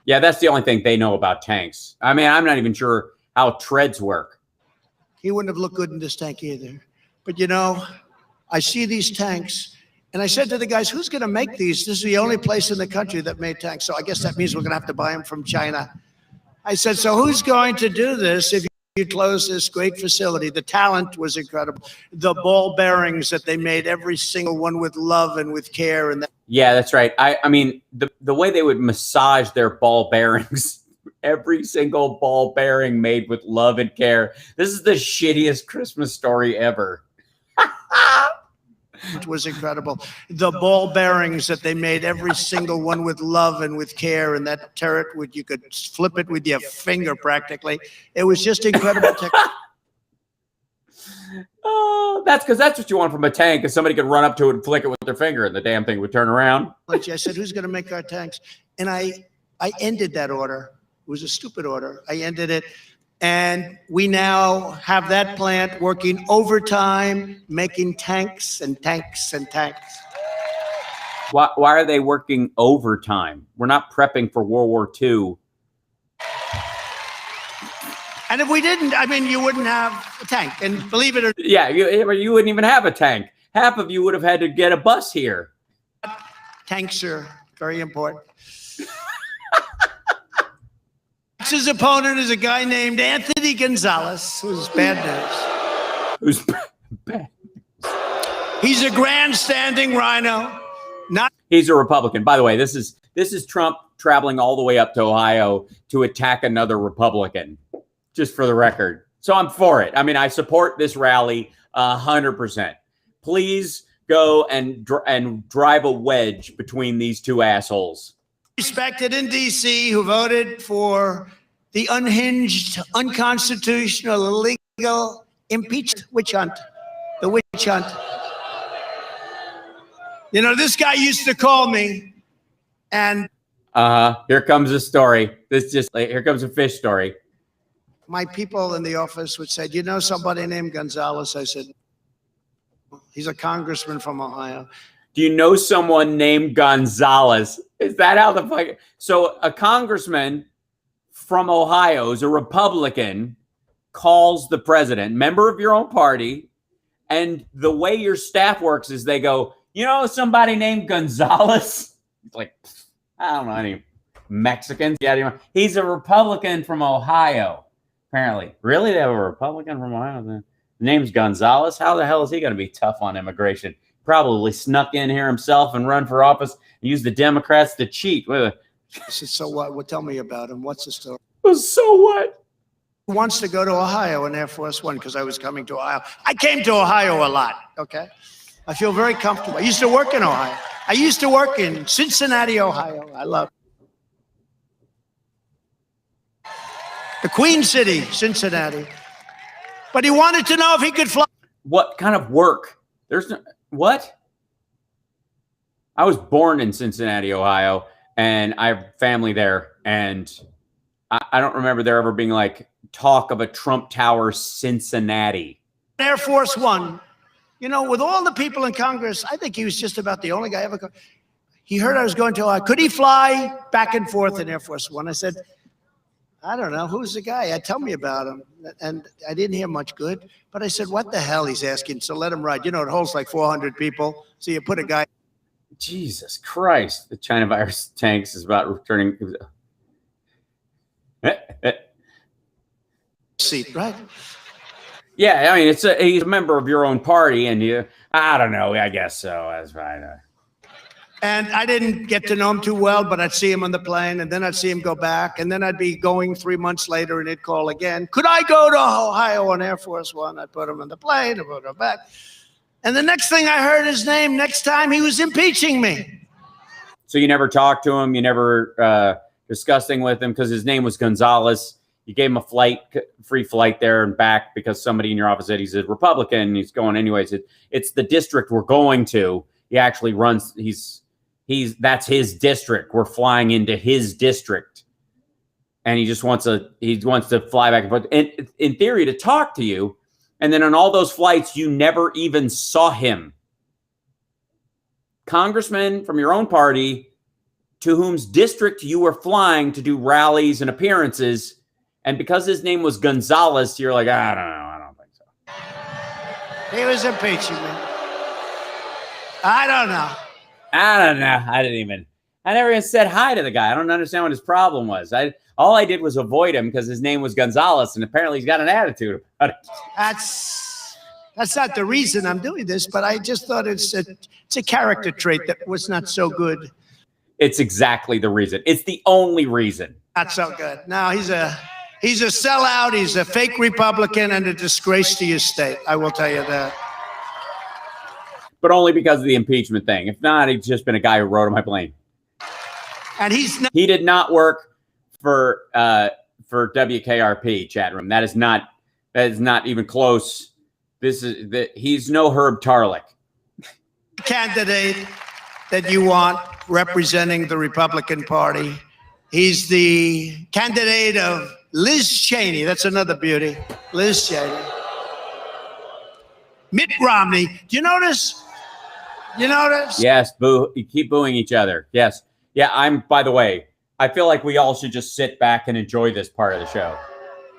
Yeah, that's the only thing they know about tanks. I mean, I'm not even sure how treads work. He wouldn't have looked good in this tank either. But I see these tanks, and I said to the guys, who's going to make these? This is the only place in the country that made tanks. So I guess that means we're going to have to buy them from China. I said, so who's going to do this if You closed this great facility. The talent was incredible. The ball bearings that they made, every single one with love and with care. And yeah, that's right. I mean, the way they would massage their ball bearings, every single ball bearing made with love and care. This is the shittiest Christmas story ever. It was incredible. The ball bearings that they made, every single one with love and with care. And that turret, you could flip it with your finger practically. It was just incredible. Oh, that's what you want from a tank, is somebody could run up to it and flick it with their finger and the damn thing would turn around. I said, who's going to make our tanks? And I ended that order. It was a stupid order. I ended it. And we now have that plant working overtime, making tanks and tanks and tanks. Why are they working overtime? We're not prepping for World War II. And if we didn't, I mean, you wouldn't have a tank. And believe it or not. Yeah, you wouldn't even have a tank. Half of you would have had to get a bus here. Tanks are very important. His opponent is a guy named Anthony Gonzalez, who's bad news. Who's bad? He's a grandstanding rhino. He's a Republican. By the way, this is Trump traveling all the way up to Ohio to attack another Republican, just for the record. So I'm for it. I mean, I support this rally 100%. Please go and drive a wedge between these two assholes. Respected in D.C. who voted for the unhinged, unconstitutional, illegal, impeached witch hunt. The witch hunt. You know, this guy used to call me and... Here comes a story. Here comes a fish story. My people in the office would say, do you know somebody named Gonzalez? I said, he's a congressman from Ohio. Do you know someone named Gonzalez? Is that how the fuck? So a congressman from Ohio is a Republican, calls the president, member of your own party, and the way your staff works is they go, you know, somebody named Gonzalez? It's like, I don't know any Mexicans. Yeah, he's a Republican from Ohio, apparently. Really? They have a Republican from Ohio? The name's Gonzalez? How the hell is he going to be tough on immigration? Probably snuck in here himself and run for office and use the Democrats to cheat. I said, so what? Well, tell me about him. What's the story? So what? He wants to go to Ohio in Air Force One because I was coming to Ohio. I came to Ohio a lot, okay? I feel very comfortable. I used to work in Ohio. I used to work in Cincinnati, Ohio. I love the Queen City, Cincinnati. But he wanted to know if he could fly. What kind of work? There's no... What? I was born in Cincinnati, Ohio, and I have family there. And I don't remember there ever being like talk of a Trump Tower Cincinnati. Air Force One, you know, with all the people in Congress, I think he was just about the only guy ever. He heard I was going to Ohio. Could he fly back and forth in Air Force One? I said, I don't know. Who's the guy? Tell me about him. And I didn't hear much good. But I said, what the hell? He's asking. So let him ride. You know, it holds like 400 people. So you put a guy. Jesus Christ. The China virus tanks is about returning. Seat, right? Yeah, I mean, he's a member of your own party. And I don't know. I guess so. That's fine. And I didn't get to know him too well, but I'd see him on the plane, and then I'd see him go back, and then I'd be going 3 months later, and he'd call again. Could I go to Ohio on Air Force One? I'd put him on the plane, I'd put him back. And the next thing I heard his name, next time he was impeaching me. So you never talked to him? You never discussed things with him because his name was Gonzalez? You gave him a free flight there and back because somebody in your office said he's a Republican. He's going anyways. It's the district we're going to. He actually runs, that's his district. We're flying into his district. And he just wants to fly back and forth. And in theory, to talk to you. And then on all those flights, you never even saw him. Congressman from your own party to whom's district you were flying to do rallies and appearances. And because his name was Gonzalez, you're like, I don't know. I don't think so. He was impeaching me. I don't know. I don't know. I didn't even. I never even said hi to the guy. I don't understand what his problem was. All I did was avoid him because his name was Gonzalez, and apparently he's got an attitude about it. That's not the reason I'm doing this, but I just thought it's a character trait that was not so good. It's exactly the reason. It's the only reason. Not so good. No, he's a sellout. He's a fake Republican and a disgrace to your state. I will tell you that. But only because of the impeachment thing. If not, he'd just been a guy who rode on my plane. And he did not work for WKRP chat room. That is not even close. He's no Herb Tarlick. Candidate that you want representing the Republican Party. He's the candidate of Liz Cheney. That's another beauty. Liz Cheney. Mitt Romney. Do you notice? You notice? Yes, boo. You keep booing each other. Yes. Yeah, by the way, I feel like we all should just sit back and enjoy this part of the show.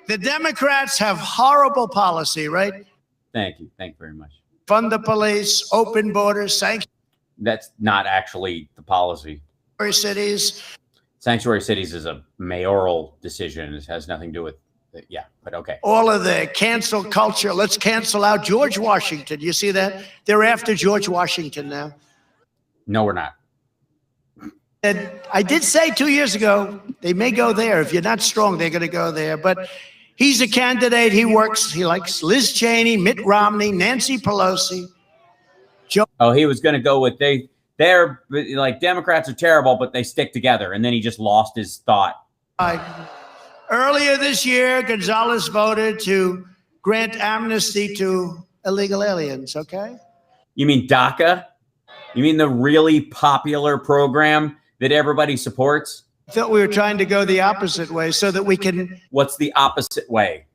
The Democrats have horrible policy, right? Thank you. Thank you very much. Fund the police, open borders, sanctuary That's not actually the policy. cities. Sanctuary cities is a mayoral decision. It has nothing to do with yeah, but okay. All of the cancel culture. Let's cancel out George Washington. You see that? They're after George Washington now. No, we're not. And I did say 2 years ago, they may go there. If you're not strong, they're going to go there. But he's a candidate. He likes Liz Cheney, Mitt Romney, Nancy Pelosi. He was going to go with they're like Democrats are terrible, but they stick together. And then he just lost his thought. Earlier this year, Gonzalez voted to grant amnesty to illegal aliens, okay? You mean DACA? You mean the really popular program that everybody supports? I thought we were trying to go the opposite way so that we can... What's the opposite way?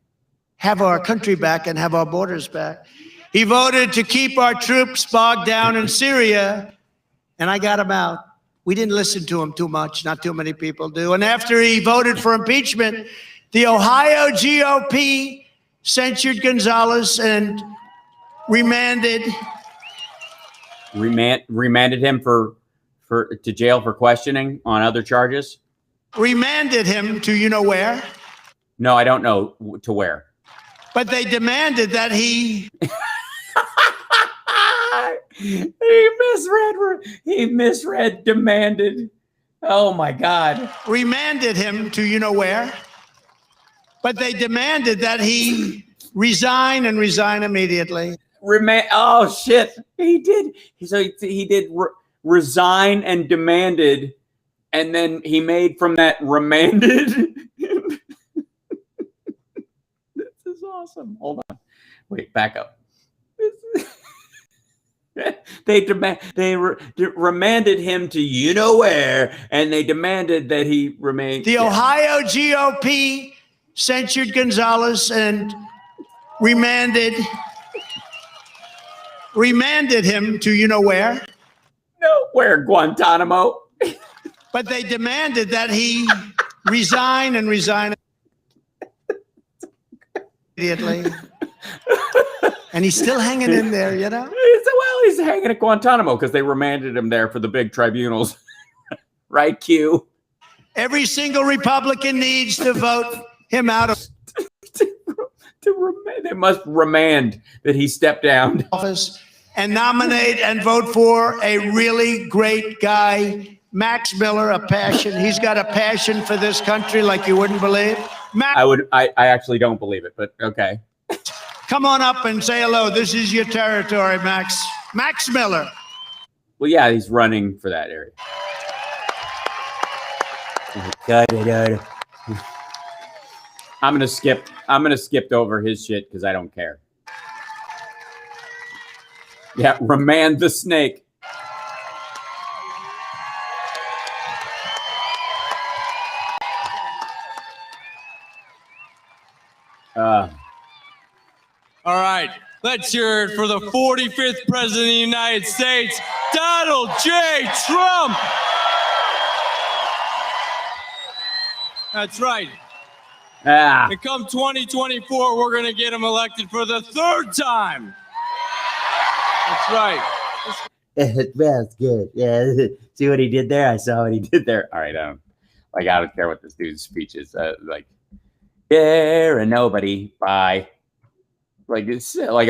Have our country back and have our borders back. He voted to keep our troops bogged down in Syria, and I got him out. We didn't listen to him too much. Not too many people do. And after he voted for impeachment, the Ohio GOP censured Gonzalez and remanded him to jail for questioning on other charges. Remanded him to you know where? No, I don't know to where. But they demanded that he... He misread demanded. Oh my God. Remanded him to you know where? But they demanded that he resign and resign immediately. Oh shit. He did. So he did resign and demanded, and then he made from that remanded. This is awesome. Hold on. Wait, back up. They remanded him to you know where, and they demanded that he remain. The Ohio GOP censured Gonzalez and remanded him to you know where? No, where? Guantanamo. But they demanded that he resign and resign immediately. And he's still hanging in there, you know? He's hanging at Guantanamo because they remanded him there for the big tribunals. Right, Q? Every single Republican needs to vote him out of They must remand that he stepped down. Office and nominate and vote for a really great guy, Max Miller, a passion. He's got a passion for this country like you wouldn't believe. I actually don't believe it, but okay. Come on up and say hello. This is your territory, Max. Max Miller. Well, yeah, he's running for that area. I'm gonna skip over his shit because I don't care. Yeah, remand the snake. All right, let's hear it for the 45th President of the United States, Donald J. Trump. That's right. And come 2024, we're going to get him elected for the third time. That's right. It smells good. Yeah. See what he did there? I saw what he did there. All right. I don't care what this dude's speech is. Like, there and nobody. Bye. Like, it's like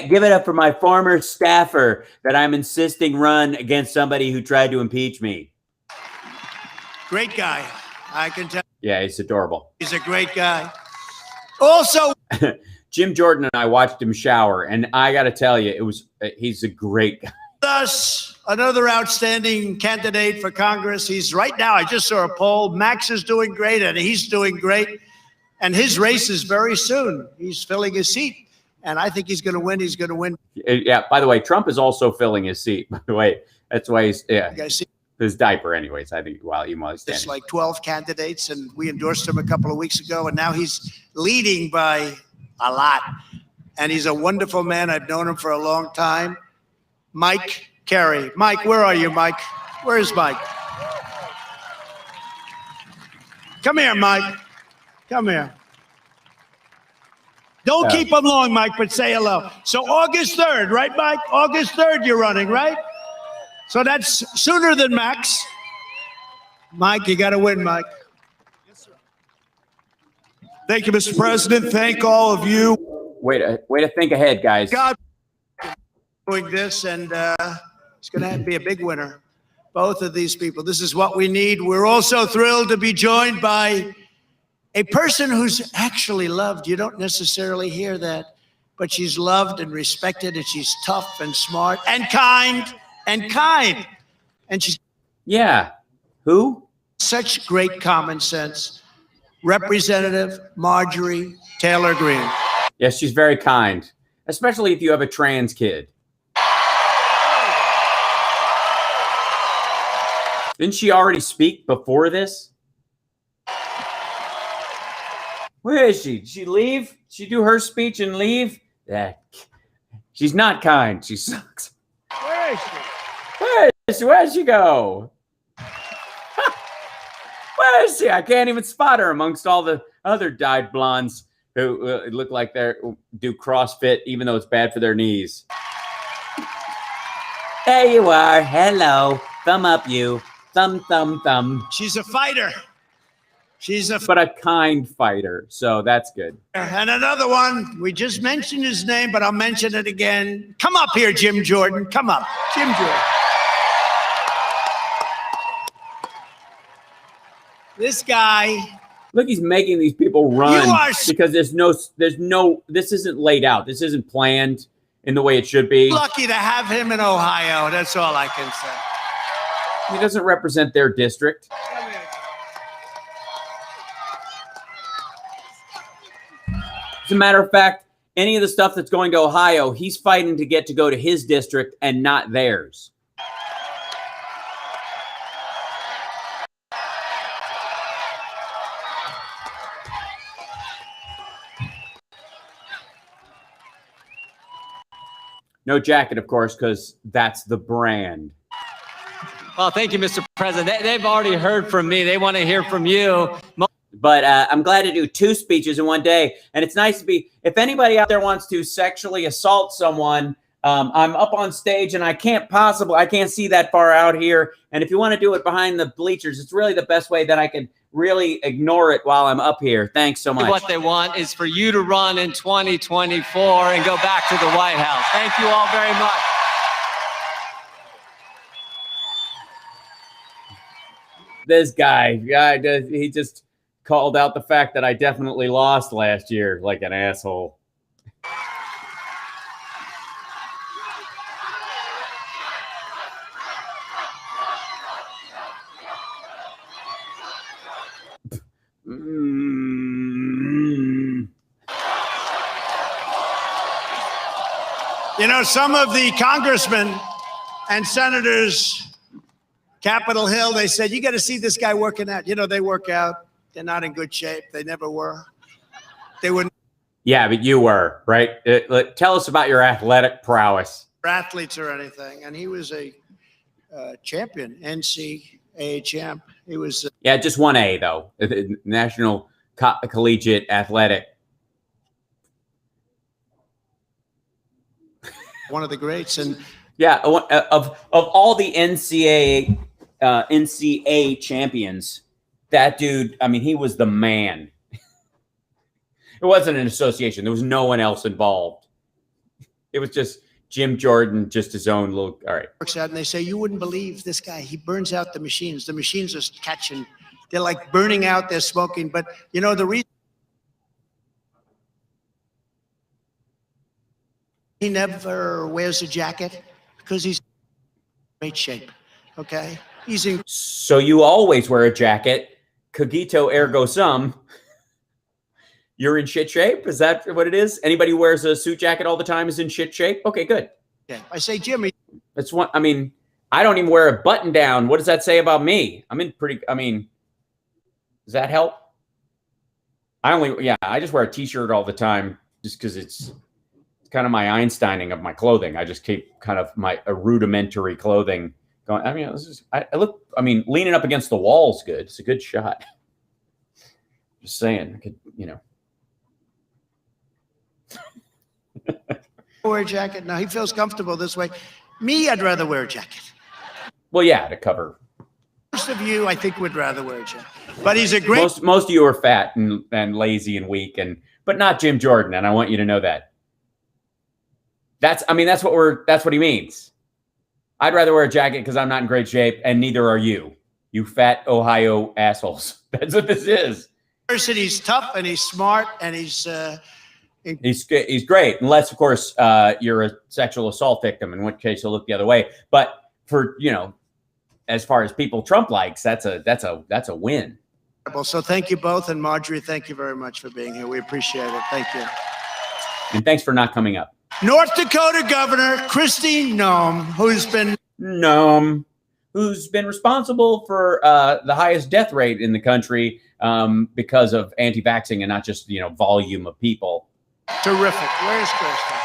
give it up for my former staffer that I'm insisting run against somebody who tried to impeach me. Great guy. I can tell. Yeah, he's adorable. He's a great guy. Also, Jim Jordan and I watched him shower, and I got to tell you, he's a great guy. thus, another outstanding candidate for Congress. He's right now, I just saw a poll. Max is doing great, and he's doing great. And his race is very soon. He's filling his seat. And I think he's going to win. He's going to win. Yeah, by the way, Trump is also filling his seat, by the way. That's why he's, yeah. You guys see his diaper, anyways, I think, while he's standing. there's like 12 candidates, and we endorsed him a couple of weeks ago, and now he's leading by a lot. And he's a wonderful man. I've known him for a long time. Mike Carey. Mike, where are you, Mike? Where's Mike? Come here, Mike. Come here. Don't keep him long, Mike, but say hello. So August 3rd, right, Mike? August 3rd you're running, right? So that's sooner than Max. Mike, you got to win, Mike. Yes, sir. Thank you, Mr. President. Thank all of you. Way to think ahead, guys. God doing this, and it's going to be a big winner. Both of these people. This is what we need. We're also thrilled to be joined by a person who's actually loved. You don't necessarily hear that, but she's loved and respected, and she's tough and smart and kind. And she's Who? such great common sense. Representative Marjorie Taylor Greene. Yes, she's very kind, especially if you have a trans kid. Didn't she already speak before this? Where is she? Did she leave? Did she do her speech and leave? Yeah. She's not kind. She sucks. Where is she? Where'd she go? Where is she? I can't even spot her amongst all the other dyed blondes who look like they do CrossFit, even though it's bad for their knees. There you are. Hello. Thumb up, you. Thumb, thumb, thumb. She's a fighter. But a kind fighter, so that's good. And another one, we just mentioned his name, but I'll mention it again. Come up here, Jim Jordan. Come up, Jim Jordan. This guy. Look, he's making these people run because there's no, this isn't laid out. This isn't planned in the way it should be. Lucky to have him in Ohio. That's all I can say. He doesn't represent their district. As a matter of fact, any of the stuff that's going to Ohio, he's fighting to get to go to his district and not theirs. No jacket, of course, because that's the brand. Well, thank you, Mr. President. They've already heard from me. They want to hear from you. But I'm glad to do 2 speeches in one day. And it's nice to be, if anybody out there wants to sexually assault someone, I'm up on stage and I can't see that far out here. And if you want to do it behind the bleachers, it's really the best way that I can really ignore it while I'm up here. Thanks so much. What they want is for you to run in 2024 and go back to the White House. Thank you all very much. This guy, he just called out the fact that I definitely lost last year like an asshole. You know, some of the congressmen and senators, Capitol Hill, they said, you got to see this guy working out. You know, they work out. They're not in good shape. They never were. They wouldn't. Yeah, but you were, right? Tell us about your athletic prowess. Athletes or anything. And he was a champion, NCAA champ. He was. Yeah, just 1A, though. National Collegiate Athletic. One of the greats. And Yeah, of all the NCAA champions, that dude, I mean, he was the man. It wasn't an association. There was no one else involved. It was just Jim Jordan, just his own little, all right. Works out and they say, you wouldn't believe this guy. He burns out the machines. The machines are catching. They're like burning out, they're smoking. But you know, the reason he never wears a jacket, because he's in great shape, okay? He's in. So you always wear a jacket, cogito ergo sum. You're in shit shape? Is that what it is? Anybody who wears a suit jacket all the time is in shit shape? Okay, good. Okay. I say, Jimmy. That's one. I mean, I don't even wear a button down. What does that say about me? I'm in pretty, I mean, does that help? I just wear a t-shirt all the time just because it's kind of my Einsteining of my clothing. I just keep kind of a rudimentary clothing going. I mean, leaning up against the wall's good. It's a good shot. Just saying, I could, you know. Wear a jacket. No, he feels comfortable this way. Me, I'd rather wear a jacket. Well, yeah, to cover. Most of you, I think, would rather wear a jacket. But he's a great. Most of you are fat and lazy and weak, but not Jim Jordan, and I want you to know that. That's what he means. I'd rather wear a jacket because I'm not in great shape, and neither are you. You fat Ohio assholes. That's what this is. He's tough and he's smart and he's great, unless of course you're a sexual assault victim, in which case he'll look the other way. But for, you know, as far as people Trump likes, that's a win. So thank you both, and Marjorie, thank you very much for being here. We appreciate it. Thank you. And thanks for not coming up. North Dakota Governor Kristi Noem, who's been responsible for the highest death rate in the country because of anti-vaxxing and not just, you know, volume of people. Terrific. Where's Kristi?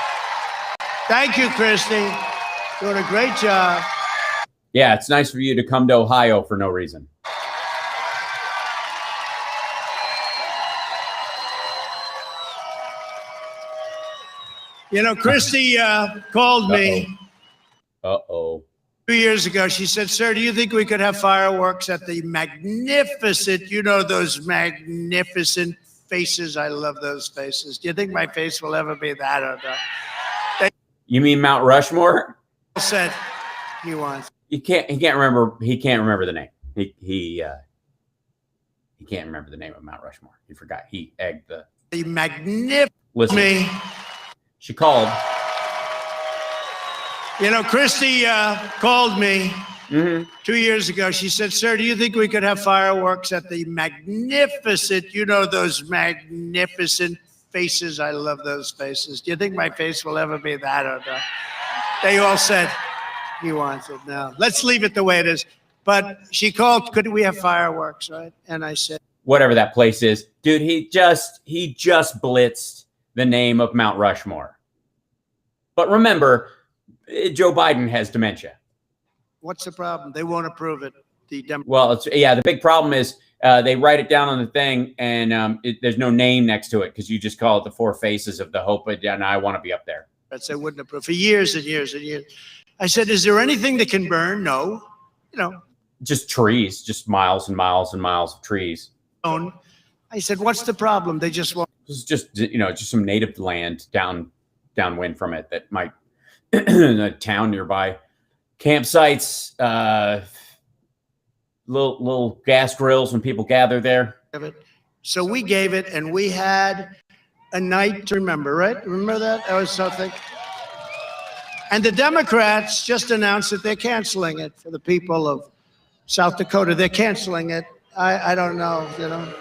Thank you, Kristi. Doing a great job. Yeah, it's nice for you to come to Ohio for no reason. You know, Kristi called me. Uh-oh. 2 years ago. She said, sir, do you think we could have fireworks at the magnificent, you know, those magnificent faces? I love those faces. Do you think my face will ever be that or not? You mean Mount Rushmore? Said he wants. He can't remember the name. He can't remember the name of Mount Rushmore. He forgot. He egged the magnificent. Listen, me. She called. You know, Kristi called me 2 years ago. She said, sir, do you think we could have fireworks at the magnificent, you know, those magnificent faces? I love those faces. Do you think my face will ever be that or not? They all said he wants it now. Let's leave it the way it is. But she called, could we have fireworks, right? And I said, whatever that place is. Dude, he just blitzed the name of Mount Rushmore. But remember, Joe Biden has dementia. What's the problem? They won't approve it. Well, the big problem is they write it down on the thing, and there's no name next to it because you just call it the four faces of the hope, and I want to be up there. They wouldn't approve for years and years and years. I said, is there anything that can burn? No. You know. Just trees, just miles and miles and miles of trees. I said, what's the problem? They just won't. This is just, you know, just some native land downwind from it that might a town nearby, campsites, little gas grills when people gather there. So we gave it, and we had a night to remember, right? Remember that? That was something. And the Democrats just announced that they're canceling it for the people of South Dakota. They're canceling it. I don't know, you know.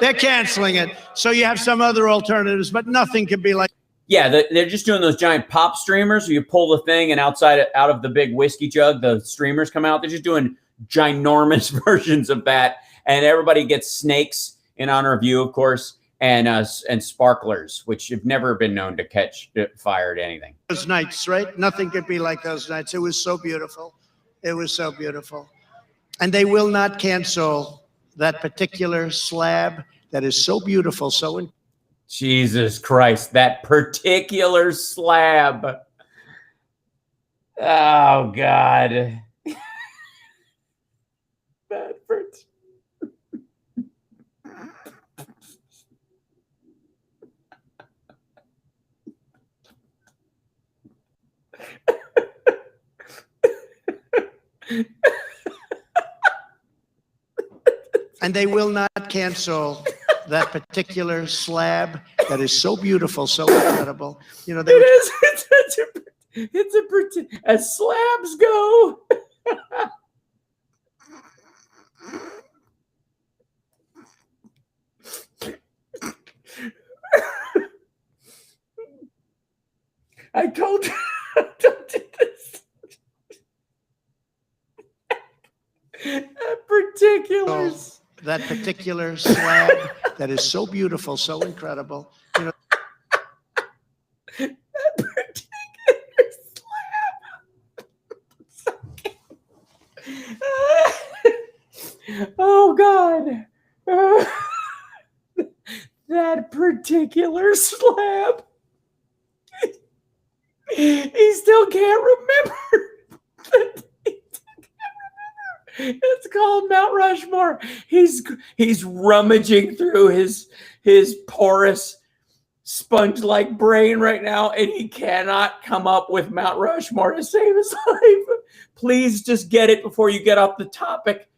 They're canceling it. So you have some other alternatives, but nothing can be like. Yeah, they're just doing those giant pop streamers where you pull the thing and out of the big whiskey jug, the streamers come out. They're just doing ginormous versions of that. And everybody gets snakes in honor of you, of course, and sparklers, which have never been known to catch fire to anything. Those nights, right? Nothing could be like those nights. It was so beautiful. It was so beautiful. And they will not cancel that particular slab that is so beautiful, so Jesus Christ, that particular slab. Oh God. That hurts. And they will not cancel that particular slab that is so beautiful, so incredible. You know, It is. As slabs go. I told you. Don't do this. that particular slab that is so beautiful, so incredible. You know, That particular slab. Oh God. That particular slab. He still can't remember. It's called Mount Rushmore. He's rummaging through his porous sponge-like brain right now, and he cannot come up with Mount Rushmore to save his life. Please just get it before you get off the topic.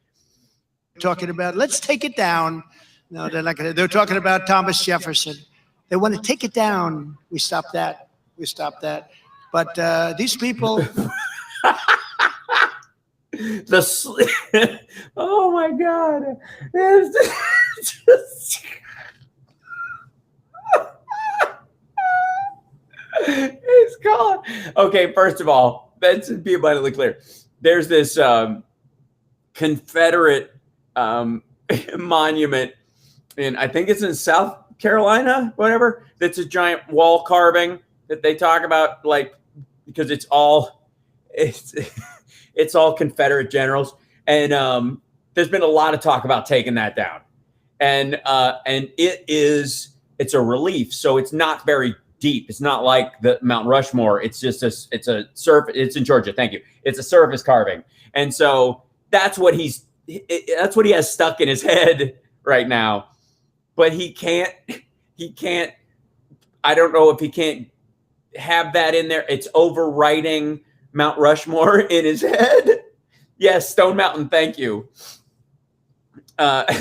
talking about, let's take it down. No, they're not going to. They're talking about Thomas Jefferson. They want to take it down. We stopped that. We stopped that. But these people. Oh my God. It's just, it's called. Okay, first of all, let's be abundantly clear. There's this Confederate monument I think it's in South Carolina, whatever. That's a giant wall carving that they talk about, like, because it's all Confederate generals. And there's been a lot of talk about taking that down. And it's a relief. So it's not very deep. It's not like the Mount Rushmore. It's just it's in Georgia. Thank you. It's a surface carving. And so that's what he has stuck in his head right now. But he can't, I don't know if he can't have that in there. It's overwriting Mount Rushmore in his head. Yes, Stone Mountain, thank you. You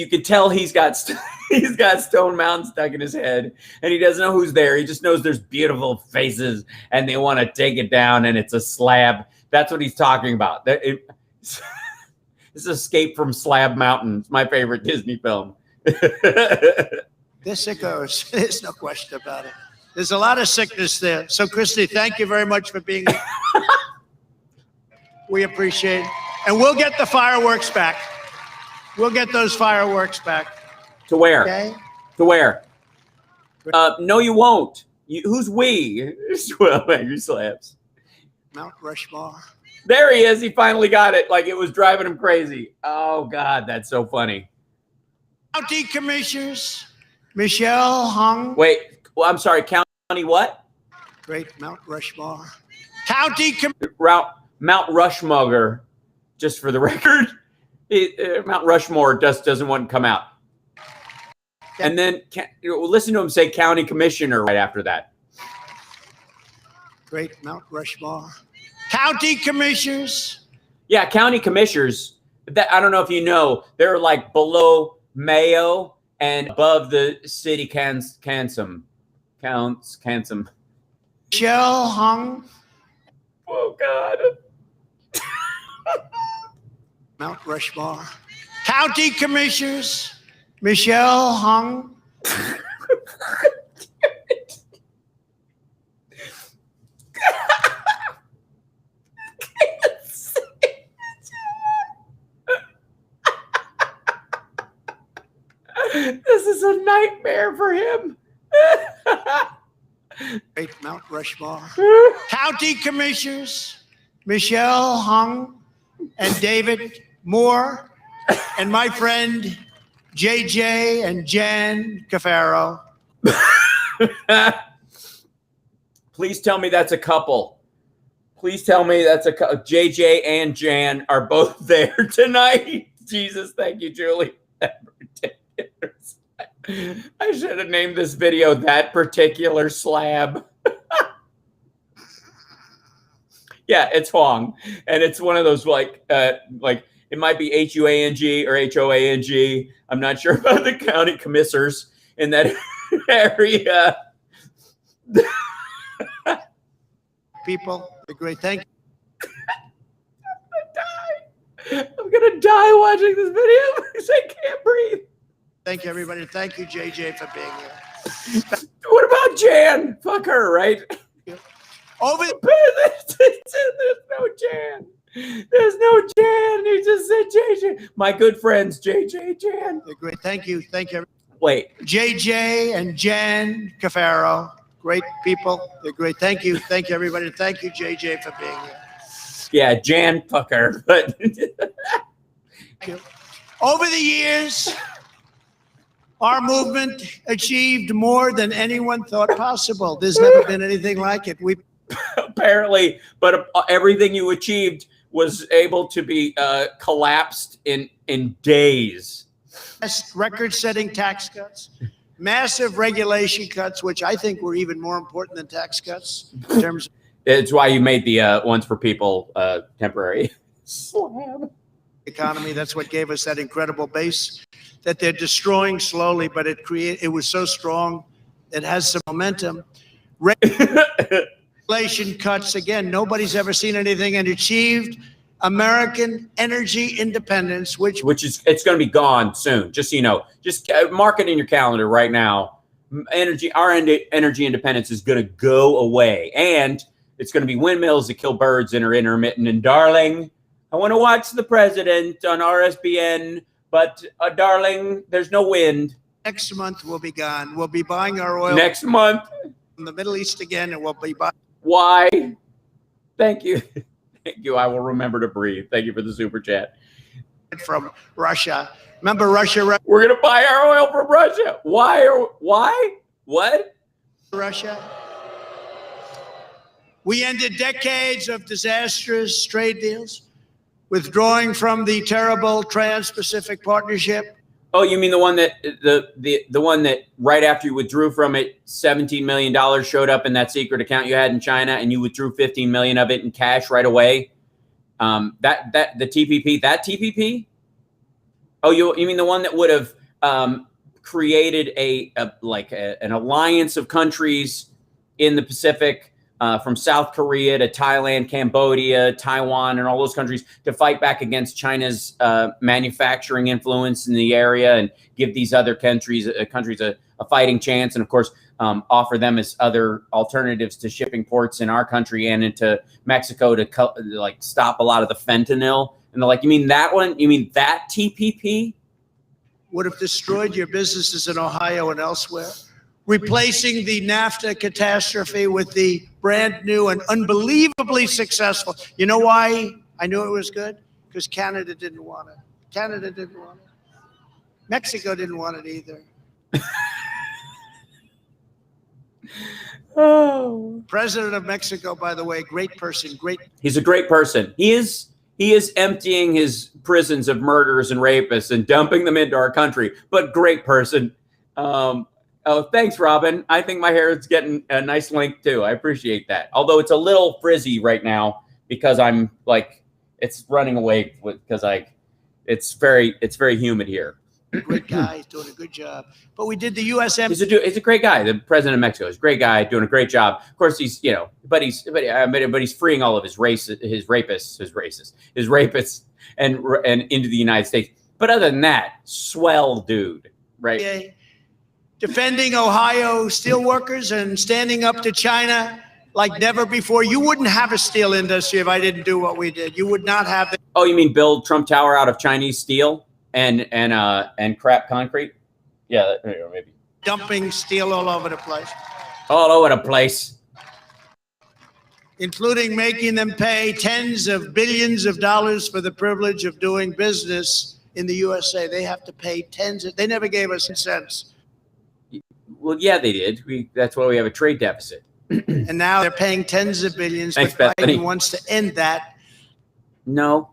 can tell he's got Stone Mountain stuck in his head, and he doesn't know who's there. He just knows there's beautiful faces, and they want to take it down, and it's a slab. That's what he's talking about. This is Escape from Slab Mountain. It's my favorite Disney film. This it goes. There's no question about it. There's a lot of sickness there. So, Christy, thank you very much for being here. We appreciate it. And we'll get the fireworks back. We'll get those fireworks back. To where? Okay? To where? No, you won't. Who's we? Well, angry slabs. Mount Rushmore. There he is. He finally got it. Like it was driving him crazy. Oh, God, that's so funny. County Commissioners, Michelle Hung. Wait, well, I'm sorry. County what? Great Mount Rushmore. County Mount Rushmore, just for the record. Mount Rushmore just doesn't want to come out. And then listen to him say county commissioner right after that. Great Mount Rushmore. County commissioners. Yeah, county commissioners. That I don't know if you know, they're like below Mayo and above the city Cansum. Michelle Hung. Oh God. Mount Rushmore. County commissioners. Michelle Hung. This is a nightmare for him. Great Mount Rushmore. County commissioners, Michelle Hung and David Moore, and my friend JJ and Jan Cafaro. Please tell me that's a couple. Please tell me that's a couple. JJ and Jan are both there tonight. Jesus, thank you, Julie. I should have named this video That Particular Slab. Yeah, it's Huang. And it's one of those like it might be Huang or Hoang. I'm not sure about the county commissioners in that area. People, the great thank you. I'm gonna die watching this video because I can't breathe. Thank you, everybody. Thank you, JJ, for being here. What about Jan? Fuck her, right? Over There's no Jan. There's no Jan. He just said JJ. My good friends, JJ, Jan. the great thank you. Thank you. Wait. JJ and Jan Cafaro, great people. They're great. Thank you. Thank you, everybody. Thank you, JJ, for being here. Yeah, Jan, fuck her. But over the years, our movement achieved more than anyone thought possible. There's never been anything like it. We apparently, but everything you achieved was able to be collapsed in days. record-setting tax cuts, massive regulation cuts, which I think were even more important than tax cuts in terms of It's why you made the ones for people temporary. Slab. economy. That's what gave us that incredible base that they're destroying slowly, but it was so strong. It has some momentum. Regulation cuts, again, nobody's ever seen anything, and achieved American energy independence, which is it's going to be gone soon. Just so you know, just mark it in your calendar right now. Our energy independence is going to go away, and it's going to be windmills that kill birds and are intermittent. And darling, I want to watch the president on RSBN, but darling, there's no wind. next month will be gone. We'll be buying our oil Next month. from the Middle East again, and we'll be buying. Why? Thank you. Thank you. I will remember to breathe. Thank you for the super chat. From Russia. Remember Russia? We're going to buy our oil from Russia. Why? What? Russia. We ended decades of disastrous trade deals, withdrawing from the terrible Trans-Pacific Partnership. Oh, you mean the one that the one that right after you withdrew from it, $17 million showed up in that secret account you had in China, and you withdrew 15 million of it in cash right away? The TPP. Oh, you mean the one that would have created an alliance of countries in the Pacific, from South Korea to Thailand, Cambodia, Taiwan, and all those countries to fight back against China's manufacturing influence in the area and give these other countries a fighting chance, and of course offer them as other alternatives to shipping ports in our country and into Mexico to stop a lot of the fentanyl. And they're like, you mean that one? You mean that TPP? Would have destroyed your businesses in Ohio and elsewhere, replacing the NAFTA catastrophe with the brand new and unbelievably successful. You know why I knew it was good? Because Canada didn't want it. Canada didn't want it. Mexico didn't want it either. Oh, President of Mexico, by the way, great person, great. He's a great person. He is emptying his prisons of murderers and rapists and dumping them into our country, but great person. Oh, thanks, Robin. I think my hair is getting a nice length too. I appreciate that. Although it's a little frizzy right now because I'm it's running away because it's very humid here. Great guy, he's doing a good job. But we did the U.S. He's a great guy. The president of Mexico is a great guy, doing a great job. Of course, he's but he's freeing all of his rapists and into the United States. But other than that, swell dude, right? Yeah. Defending Ohio steelworkers and standing up to China like never before. You wouldn't have a steel industry if I didn't do what we did. You would not have it. Oh, you mean build Trump Tower out of Chinese steel and crap concrete? Yeah, maybe. Dumping steel all over the place. All over the place. Including making them pay tens of billions of dollars for the privilege of doing business in the USA. They have to pay they never gave us cents. Well, yeah, they did. That's why we have a trade deficit. And now they're paying tens of billions. Thanks, but Bethany. Biden wants to end that. No.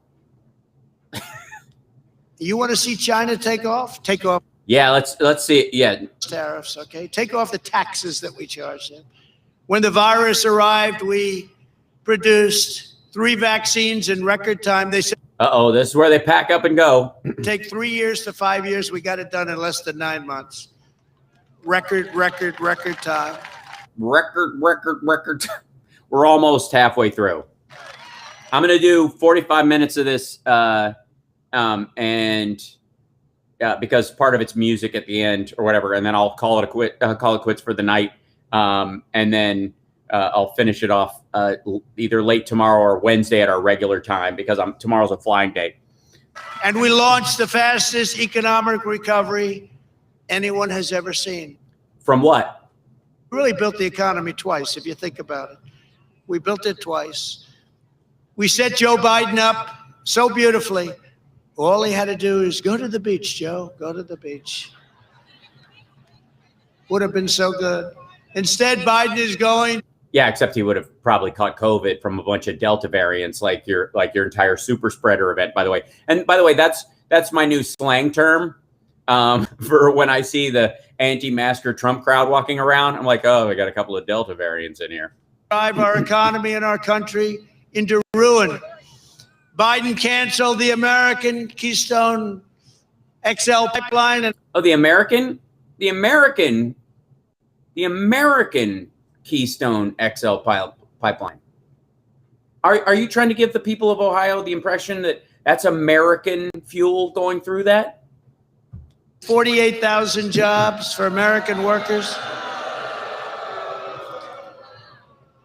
You want to see China take off? Take off Yeah, let's see. Yeah. tariffs, okay? Take off the taxes that we charge them. When the virus arrived, we produced 3 vaccines in record time. They said Uh-oh, this is where they pack up and go. take 3 years to 5 years. We got it done in less than 9 months. Record time. Record. We're almost halfway through. I'm going to do 45 minutes of this, because part of it's music at the end or whatever, and then I'll call it quits for the night, and then I'll finish it off either late tomorrow or Wednesday at our regular time, because tomorrow's a flying day. And we launched the fastest economic recovery anyone has ever seen. From what? We really built the economy twice, if you think about it. We built it twice. We set Joe Biden up so beautifully. All he had to do is go to the beach, Joe. Go to the beach. Would have been so good. Instead, Biden is going. Yeah, except he would have probably caught COVID from a bunch of Delta variants, like your entire super spreader event, by the way. And by the way, that's my new slang term for when I see the anti-masker Trump crowd walking around. I'm like, oh, we got a couple of Delta variants in here. Drive our economy and our country into ruin. Biden canceled the American Keystone XL pipeline. The American Keystone XL pipeline. Are you trying to give the people of Ohio the impression that that's American fuel going through that? 48,000 jobs for American workers.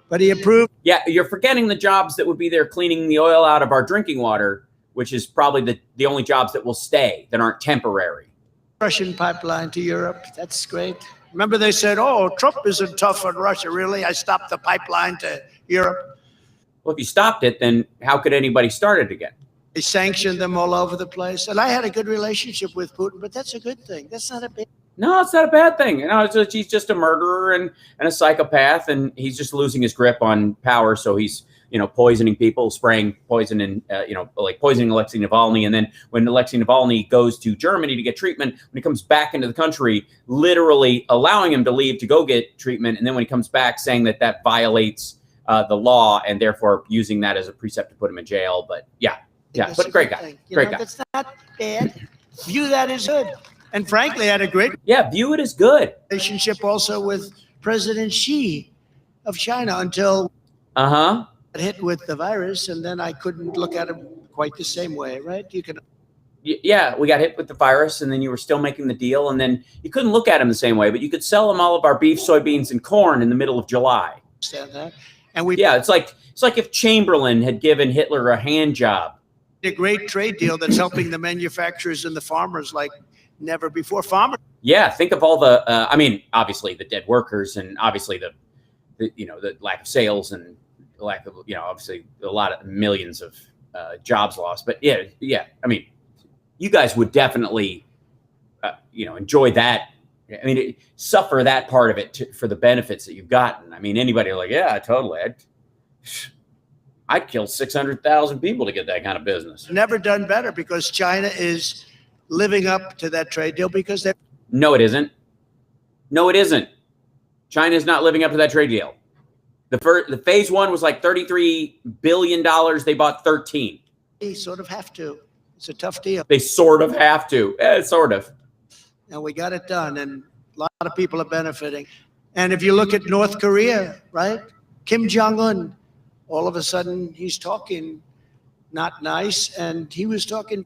But he approved. Yeah, you're forgetting the jobs that would be there cleaning the oil out of our drinking water, which is probably the only jobs that will stay, that aren't temporary. Russian pipeline to Europe. That's great. Remember they said, oh, Trump isn't tough on Russia. Really? I stopped the pipeline to Europe. Well, if you stopped it, then how could anybody start it again? They sanctioned them all over the place. And I had a good relationship with Putin, but that's a good thing. That's not a bad. No, it's not a bad thing. He's just a murderer and a psychopath, and he's just losing his grip on power. So he's, poisoning people, spraying poison and, like poisoning Alexei Navalny. And then when Alexei Navalny goes to Germany to get treatment, when he comes back into the country, literally allowing him to leave to go get treatment. And then when he comes back saying that violates the law, and therefore using that as a precept to put him in jail. But yeah, but great guy. Great guy. That's not bad. View that as good. And frankly, I had a great view it as good relationship also with President Xi of China until got hit with the virus, and then I couldn't look at him quite the same way, right? You can. Yeah, we got hit with the virus, and then you were still making the deal, and then you couldn't look at him the same way, but you could sell him all of our beef, soybeans, and corn in the middle of July. Understand that? And it's like if Chamberlain had given Hitler a hand job. A great trade deal that's helping the manufacturers and the farmers like never before. Farmers. Yeah, think of all the. Obviously the dead workers, and obviously the lack of sales, and the lack of obviously a lot of millions of jobs lost. But yeah. I mean, you guys would definitely enjoy that. I mean, suffer that part of it for the benefits that you've gotten. I mean, anybody like, yeah, totally. I'd kill 600,000 people to get that kind of business. Never done better because China is living up to that trade deal because they're. No, it isn't. No, it isn't. China is not living up to that trade deal. The phase one was like $33 billion. They bought 13. They sort of have to. It's a tough deal. They sort of have to. Sort of. And we got it done, and a lot of people are benefiting. And if you look at North Korea, right? Kim Jong-un, all of a sudden he's talking not nice, and he was talking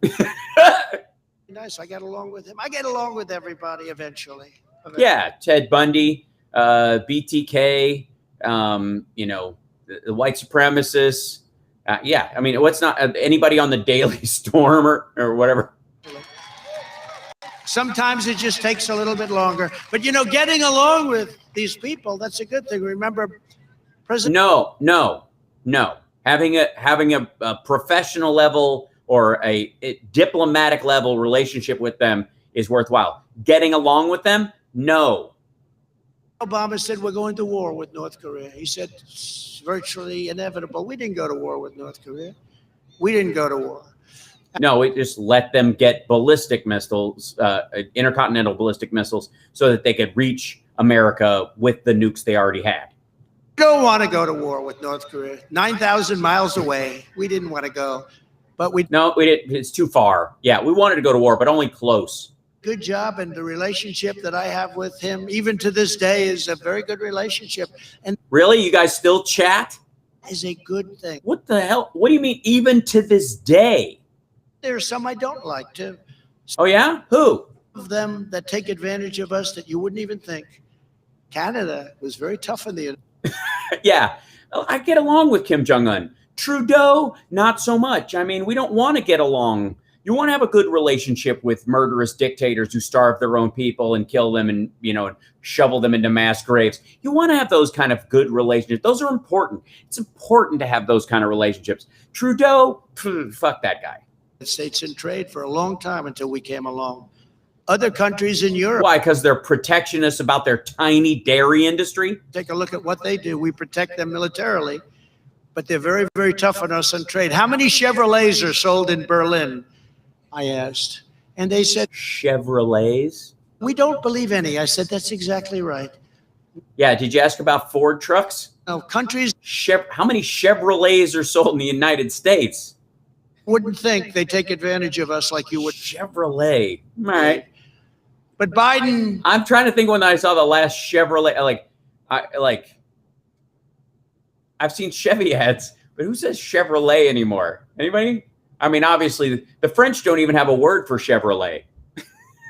nice. I got along with him. I get along with everybody eventually. Yeah, Ted Bundy, BTK, the white supremacists. Yeah, I mean, what's not anybody on the Daily Storm or whatever. Sometimes it just takes a little bit longer. But, getting along with these people, that's a good thing. Remember, President. No. Having a professional level or a diplomatic level relationship with them is worthwhile. Getting along with them, no. Obama said, we're going to war with North Korea. He said, it's virtually inevitable. We didn't go to war with North Korea. We didn't go to war. No, it just let them get ballistic missiles, intercontinental ballistic missiles, so that they could reach America with the nukes they already had. We don't want to go to war with North Korea. 9,000 miles away. We didn't want to go, but we didn't. It's too far. Yeah, we wanted to go to war, but only close. Good job, and the relationship that I have with him, even to this day, is a very good relationship. And really, you guys still chat? Is a good thing. What the hell? What do you mean, even to this day? There are some I don't like too. Oh yeah, who? Of them that take advantage of us that you wouldn't even think. Canada was very tough on the. Yeah, I get along with Kim Jong-un. Trudeau, not so much. I mean, we don't want to get along. You want to have a good relationship with murderous dictators who starve their own people and kill them and, shovel them into mass graves. You want to have those kind of good relationships. Those are important. It's important to have those kind of relationships. Trudeau, fuck that guy. States in trade for a long time until we came along. Other countries in Europe. Why? Because they're protectionist about their tiny dairy industry? Take a look at what they do. We protect them militarily, but they're very, very tough on us on trade. How many Chevrolets are sold in Berlin? I asked. And they said, Chevrolets? We don't believe any. I said, that's exactly right. Yeah, did you ask about Ford trucks? No, countries. How many Chevrolets are sold in the United States? Wouldn't think they take advantage of us like you would. Chevrolet. All right. But Biden. I'm trying to think when I saw the last Chevrolet. I've seen Chevy ads, but who says Chevrolet anymore? Anybody? I mean, obviously, the French don't even have a word for Chevrolet.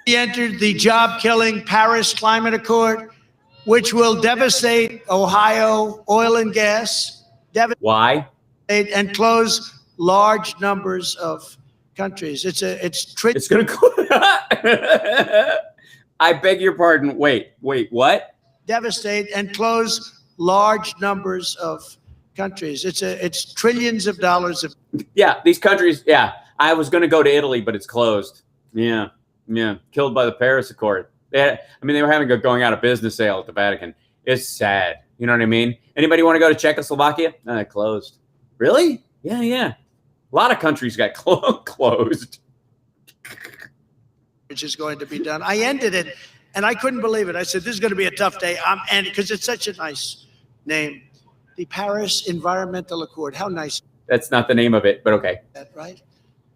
He entered the job-killing Paris Climate Accord, which will devastate Ohio oil and gas. Why? And close large numbers of countries. It's going to. I beg your pardon. Wait, what? Devastate and close large numbers of countries. It's trillions of dollars of. Yeah, these countries. Yeah, I was going to go to Italy, but it's closed. Yeah, killed by the Paris Accord. They were going out of business sale at the Vatican. It's sad. You know what I mean? Anybody want to go to Czechoslovakia? Closed. Really? Yeah. A lot of countries got closed. Which is going to be done. I ended it, and I couldn't believe it. I said, this is going to be a tough day. And because it's such a nice name. The Paris Environmental Accord. How nice. That's not the name of it, but okay. That right?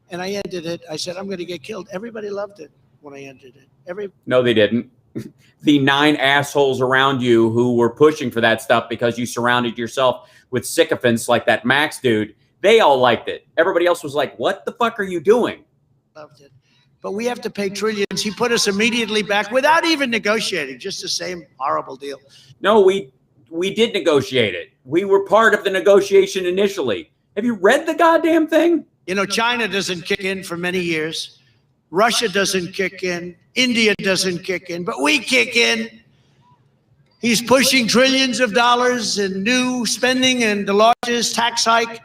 And I ended it. I said, I'm going to get killed. Everybody loved it when I ended it. No, they didn't. The 9 assholes around you who were pushing for that stuff because you surrounded yourself with sycophants like that Max dude, they all liked it. Everybody else was like, what the fuck are you doing? Loved it. But we have to pay trillions. He put us immediately back without even negotiating, just the same horrible deal. No, we did negotiate it. We were part of the negotiation initially. Have you read the goddamn thing? China doesn't kick in for many years. Russia doesn't kick in. India doesn't kick in, but we kick in. He's pushing trillions of dollars in new spending and the largest tax hike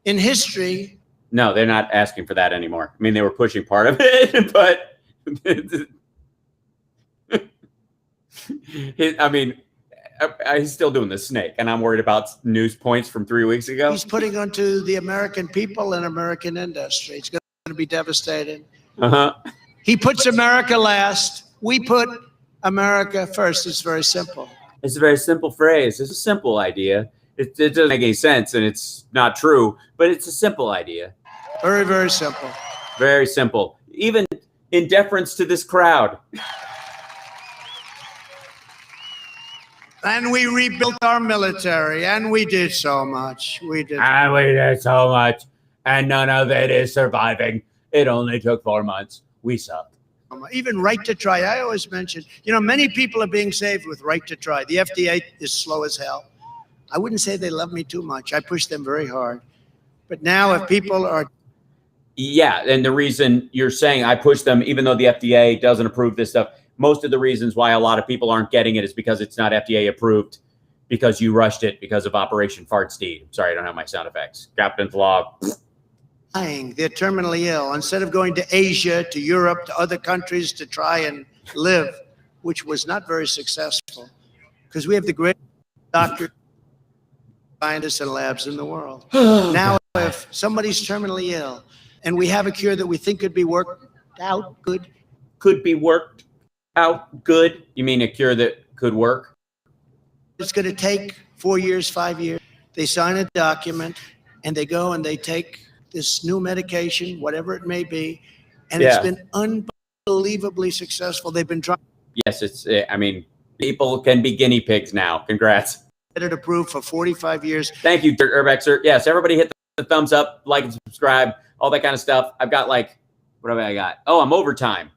in history. No, they're not asking for that anymore. I mean, they were pushing part of it, but he's still doing the snake, and I'm worried about news points from 3 weeks ago. He's putting onto the American people and American industry. It's going to be devastating. He puts America last. We put America first. It's very simple. It's a very simple phrase. It's a simple idea. It doesn't make any sense, and it's not true, but it's a simple idea. Very, very simple. Very simple. Even in deference to this crowd. And we rebuilt our military, and we did so much. And we did so much, and none of it is surviving. It only took 4 months. We sucked. Even right to try. I always mention, many people are being saved with right to try. The FDA is slow as hell. I wouldn't say they love me too much. I push them very hard. But now if people are. Yeah, and the reason you're saying I push them, even though the FDA doesn't approve this stuff, most of the reasons why a lot of people aren't getting it is because it's not FDA approved, because you rushed it because of Operation Fart Steed. Sorry, I don't have my sound effects. Captain's Law. They're terminally ill. Instead of going to Asia, to Europe, to other countries to try and live, which was not very successful, because we have the greatest doctors, scientists, and labs in the world. Now, if somebody's terminally ill and we have a cure that we think could be worked out good. Could be worked out good? You mean a cure that could work? It's going to take 4 years, 5 years. They sign a document and they go and they take this new medication, whatever it may be, and it's been unbelievably successful. They've been trying. Yes, I mean, people can be guinea pigs now. Congrats. Get it approved for 45 years. Thank you, Dirk Urbexer. Yes, everybody hit the thumbs up, like and subscribe, all that kind of stuff. I've got like, what have I got? Oh, I'm overtime.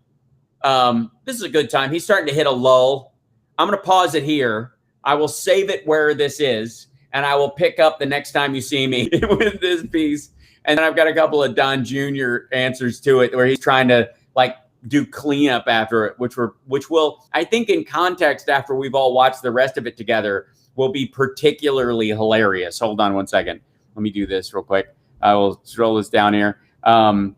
This is a good time. He's starting to hit a lull. I'm going to pause it here. I will save it where this is, and I will pick up the next time you see me with this piece. And then I've got a couple of Don Jr. answers to it where he's trying to like do cleanup after it, which will, I think in context, after we've all watched the rest of it together, will be particularly hilarious. Hold on one second. Let me do this real quick. I will scroll this down here. I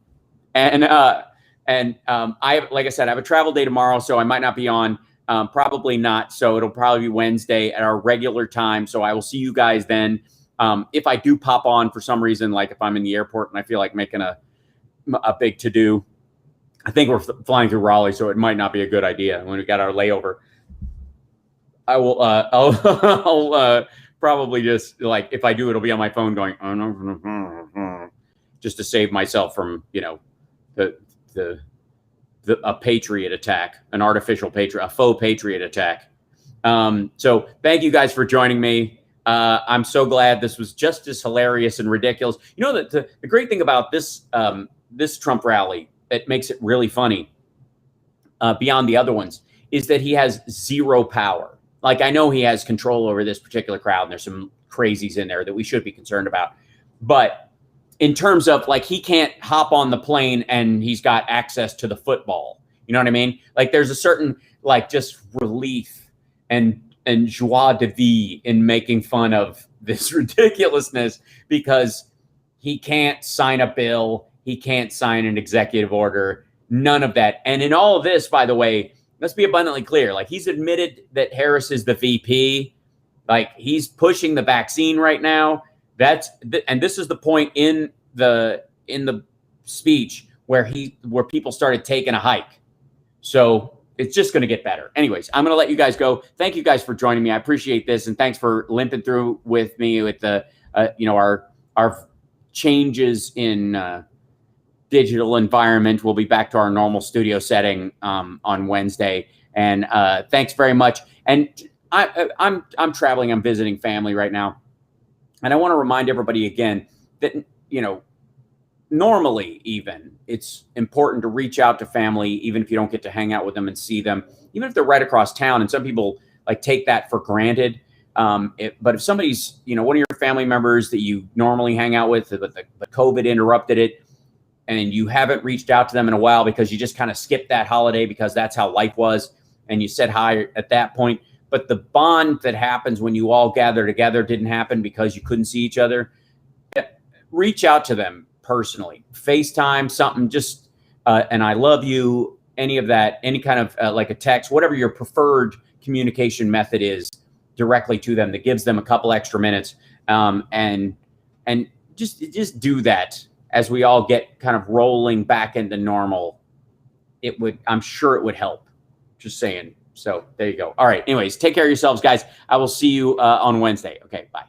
have, like I said, I have a travel day tomorrow, so I might not be on. Probably not. So it'll probably be Wednesday at our regular time. So I will see you guys then. If I do pop on for some reason, like if I'm in the airport and I feel like making a big to-do, I think we're flying through Raleigh, so it might not be a good idea when we got our layover. I will, I'll probably just like, if I do, it'll be on my phone going, just to save myself from, you know, a patriot attack, an artificial patriot, a faux patriot attack. So thank you guys for joining me. I'm so glad this was just as hilarious and ridiculous. You know, that the great thing about this, this Trump rally, it makes it really funny beyond the other ones, is that he has zero power. Like, I know he has control over this particular crowd, and there's some crazies in there that we should be concerned about. But in terms of, like, he can't hop on the plane and he's got access to the football. You know what I mean? Like, there's a certain, like, just relief and joie de vivre in making fun of this ridiculousness, because he can't sign a bill. He can't sign an executive order, none of that. And in all of this, by the way, let's be abundantly clear. Like, he's admitted that Harris is the VP. Like, he's pushing the vaccine right now. And this is the point in the speech where people started taking a hike. So it's just going to get better. Anyways, I'm going to let you guys go. Thank you guys for joining me. I appreciate this. And thanks for limping through with me with the, our changes in, digital environment. We'll be back to our normal studio setting on Wednesday. And thanks very much. And I'm traveling. I'm visiting family right now. And I want to remind everybody again that, you know, normally even it's important to reach out to family, even if you don't get to hang out with them and see them, even if they're right across town. And some people like take that for granted. But if somebody's, you know, one of your family members that you normally hang out with, but the COVID interrupted it, and you haven't reached out to them in a while because you just kind of skipped that holiday because that's how life was, and you said hi at that point, but the bond that happens when you all gather together didn't happen because you couldn't see each other, reach out to them personally, FaceTime, something, just, and I love you, any of that, any kind of like a text, whatever your preferred communication method is, directly to them that gives them a couple extra minutes, and just do that. As we all get kind of rolling back into normal, I'm sure it would help. Just saying. So there you go. All right. Anyways, take care of yourselves, guys. I will see you on Wednesday. Okay. Bye.